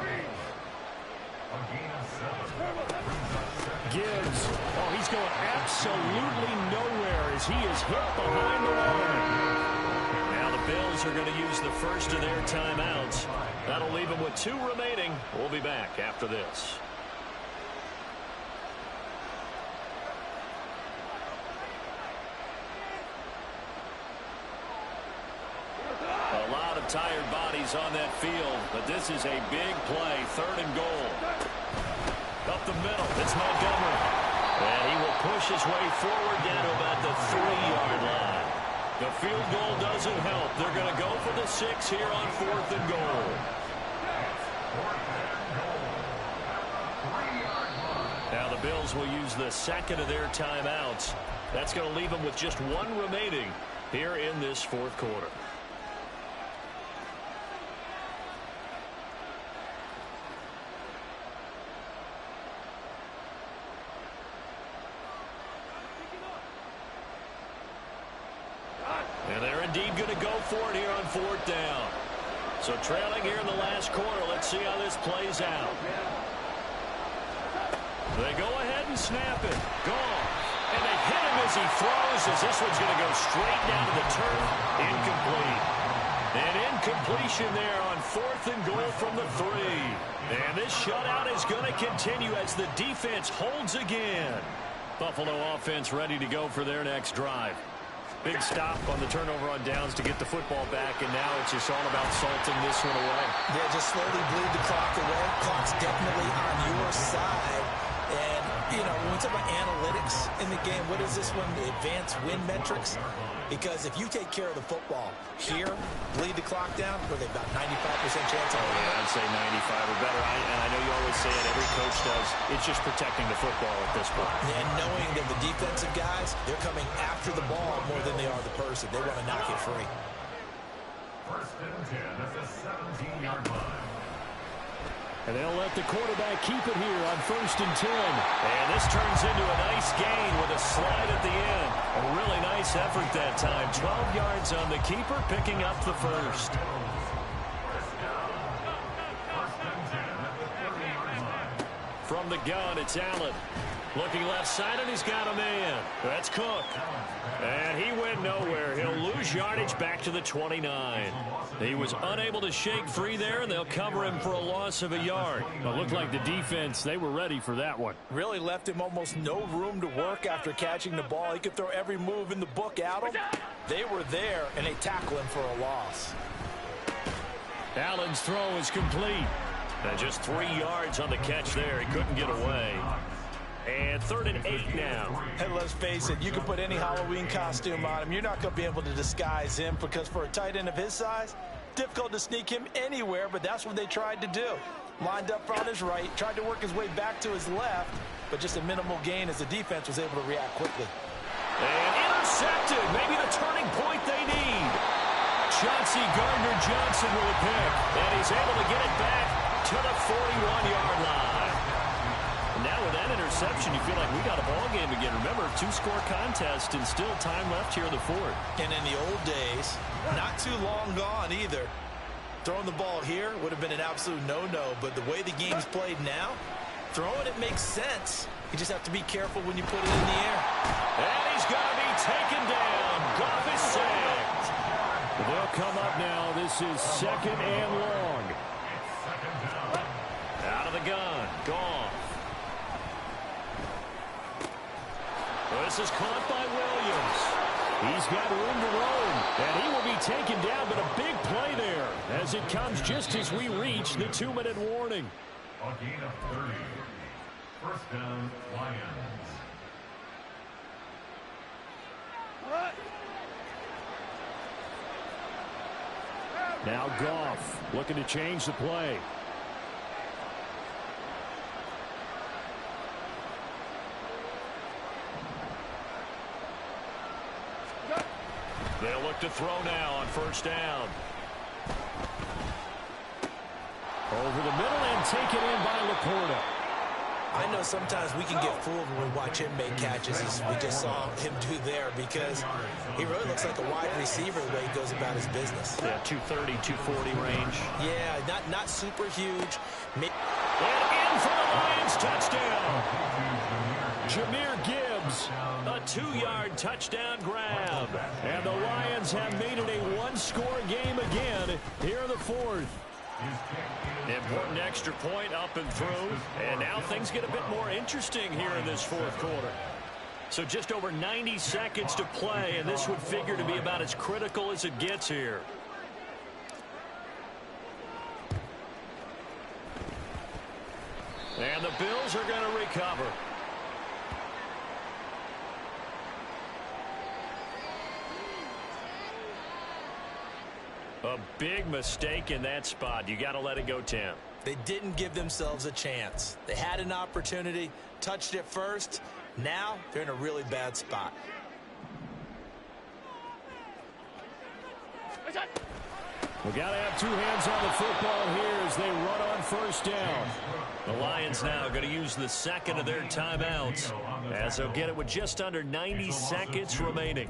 Gibbs. Oh, he's going absolutely nowhere as he is hit behind the line. Now the Bills are going to use the first of their timeouts. That'll leave them with 2 remaining. We'll be back after this. A lot of tired bodies on that field, but this is a big play. 3rd and goal. Up the middle, it's Montgomery. And he will push his way forward down to about the 3-yard line. The field goal doesn't help. They're going to go for the 6 here on 4th and goal. Now the Bills will use the 2nd of their timeouts. That's going to leave them with just 1 remaining here in this 4th quarter. And they're indeed going to go for it here on 4th down. So trailing here in the last quarter. Let's see how this plays out. They go ahead and snap it. Gone. And they hit him as he throws, as this one's going to go straight down to the turf. Incomplete. An incompletion there on 4th and goal from the 3. And this shutout is going to continue as the defense holds again. Buffalo offense ready to go for their next drive. Big stop on the turnover on downs to get the football back, and now it's just all about salting this one away. Yeah, just slowly bleed the clock away. Clock's definitely on your side. And, you know, when we talk about analytics in the game, what is this one? The advanced win metrics? Because if you take care of the football here, bleed the clock down, where they've got 95% chance of winning. I'd say 95 or better. And I know you always say it, every coach does. It's just protecting the football at this point. And knowing that the defensive guys, they're coming after the ball more than they are the person. They want to knock it free. 1st and 10 at the 17-yard line. And they'll let the quarterback keep it here on 1st and 10. And this turns into a nice gain with a slide at the end. A really nice effort that time. 12 yards on the keeper, picking up the first. From the gun, it's Allen. Looking left side, and he's got a man. That's Cook. And he went nowhere. He'll lose yardage back to the 29. He was unable to shake free there, and they'll cover him for a loss of a yard. It looked like the defense, they were ready for that one. Really left him almost no room to work after catching the ball. He could throw every move in the book at him. They were there, and they tackle him for a loss. Allen's throw is complete. And just 3 yards on the catch there. He couldn't get away. And 3rd and 8 now. And let's face it, you can put any Halloween costume on him. You're not going to be able to disguise him because for a tight end of his size, difficult to sneak him anywhere, but that's what they tried to do. Lined up on his right, tried to work his way back to his left, but just a minimal gain as the defense was able to react quickly. And intercepted. Maybe the turning point they need. Chauncey Gardner-Johnson with a pick. And he's able to get it back to the 41-yard line. Now with that interception, you feel like we got a ball game again. Remember, 2-score contest and still time left here in the 4th. And in the old days, not too long gone either. Throwing the ball here would have been an absolute no-no, but the way the game's played now, throwing it makes sense. You just have to be careful when you put it in the air. And he's going to be taken down. Goff is sacked. They'll come up now. This is 2nd and long. Out of the gun. Goff. This is caught by Williams. He's got room to roam, and he will be taken down, but a big play there as it comes just as we reach the 2-minute warning. A gain of 30. 1st down, Lions. Now Goff looking to change the play. They'll look to throw now on 1st down. Over the middle and taken in by Laporta. I know sometimes we can get fooled when we watch him make catches, as we just saw him do there, because he really looks like a wide receiver the way he goes about his business. Yeah, 230, 240 range. Yeah, not super huge. And in for the Lions touchdown. Jahmyr Gibbs, a 2-yard touchdown grab. And the Lions have made it a 1-score game again here in the 4th. Important extra point up and through. And now things get a bit more interesting here in this 4th quarter. So just over 90 seconds to play, and this would figure to be about as critical as it gets here. And the Bills are going to recover. A big mistake in that spot. You got to let it go, Tim. They didn't give themselves a chance. They had an opportunity, touched it first. Now they're in a really bad spot. We got to have 2 hands on the football here as they run on 1st down. The Lions now going to use the 2nd of their timeouts as they'll get it with just under 90 seconds remaining.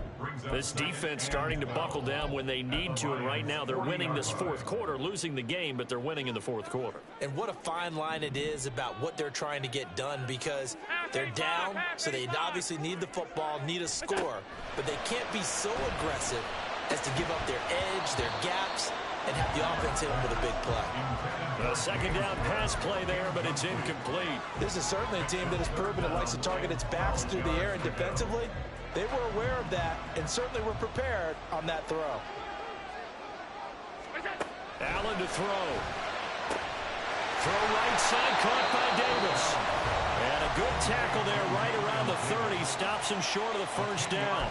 This defense starting to buckle down when they need to, and right now they're winning this 4th quarter, losing the game, but they're winning in the 4th quarter. And what a fine line it is about what they're trying to get done, because they're down, so they obviously need the football, need a score, but they can't be so aggressive as to give up their edge, their gaps, and have the offense hit them with a big play. A 2nd down pass play there, but it's incomplete. This is certainly a team that has proven it likes to target its backs through the air and defensively. They were aware of that and certainly were prepared on that throw. Allen to throw. Throw right side, caught by Davis. And a good tackle there right around the 30. Stops him short of the 1st down.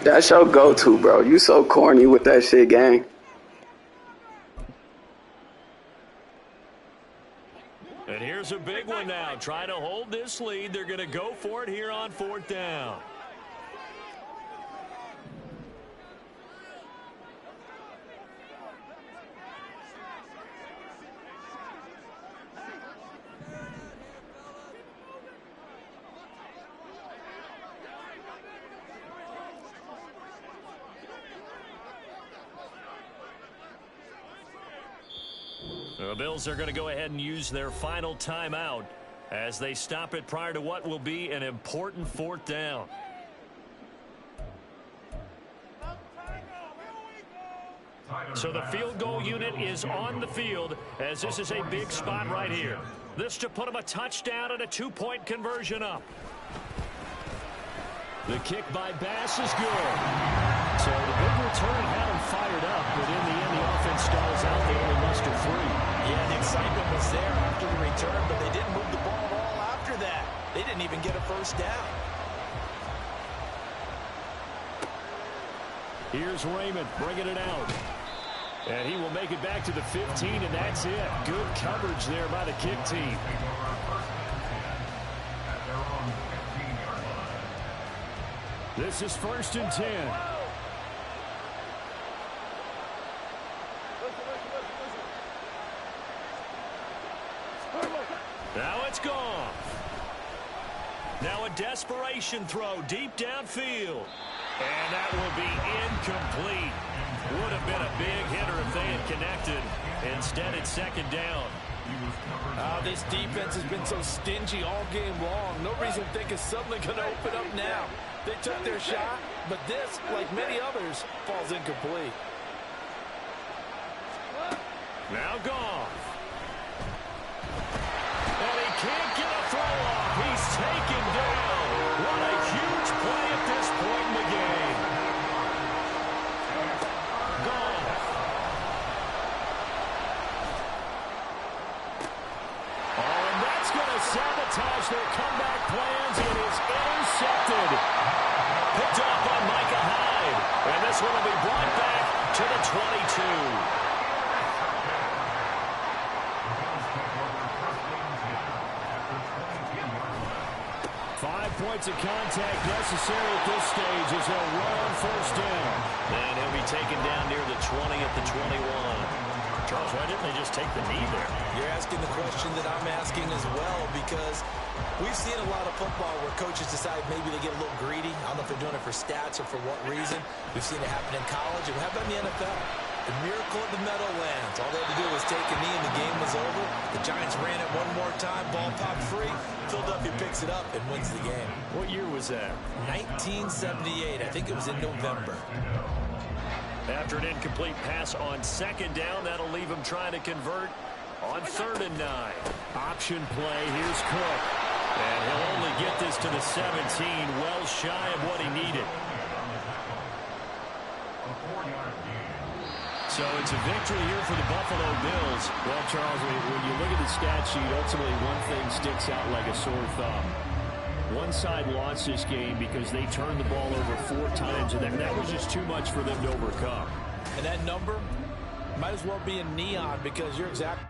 That's your go-to, bro. You so corny with that shit, gang. And here's a big one now. Trying to hold this lead. They're going to go for it here on 4th down. The Bills are going to go ahead and use their final timeout as they stop it prior to what will be an important 4th down. So the field goal unit is on the field as this is a big spot right here. This to put them a touchdown and a 2-point conversion up. The kick by Bass is good. So the big return had them fired up, but in the end the offense stalls out. They only muster 3. Yeah, the excitement was there after the return, but they didn't move the ball at all after that. They didn't even get a first down. Here's Raymond bringing it out. And he will make it back to the 15, and that's it. Good coverage there by the kick team. This is 1st and 10. Now it's gone. Now a desperation throw deep downfield. And that will be incomplete. Would have been a big hitter if they had connected. Instead, it's 2nd down. This defense has been so stingy all game long. No reason to think it's suddenly going to open up now. They took their shot, but this, like many others, falls incomplete. Now gone. And he can't get a throw off. He's taken down. What a huge play at this point in the game. Gone. Oh, and that's going to sabotage their comeback plans. It is intercepted. Picked off by Micah Hyde. And this one will be brought back to the 22. 5 points of contact necessary at this stage as they'll run on 1st down. And he'll be taken down near the 20 at the 21. Charles, why didn't they just take the knee there? You're asking the question that I'm asking as well, because we've seen a lot of football where coaches decide maybe they get a little greedy. I don't know if they're doing it for stats or for what reason. We've seen it happen in college, and how about in the NFL? The miracle of the Meadowlands. All they had to do was take a knee and the game was over. The Giants ran it one more time. Ball popped free. Philadelphia picks it up and wins the game. What year was that? 1978. I think it was in November. After an incomplete pass on 2nd down, that'll leave him trying to convert on 3rd and 9. Option play. Here's Cook. And he'll only get this to the 17, well shy of what he needed. So it's a victory here for the Buffalo Bills. Well, Charles, when you look at the stat sheet, ultimately one thing sticks out like a sore thumb. One side lost this game because they turned the ball over 4 times, and that was just too much for them to overcome. And that number might as well be in neon, because you're exactly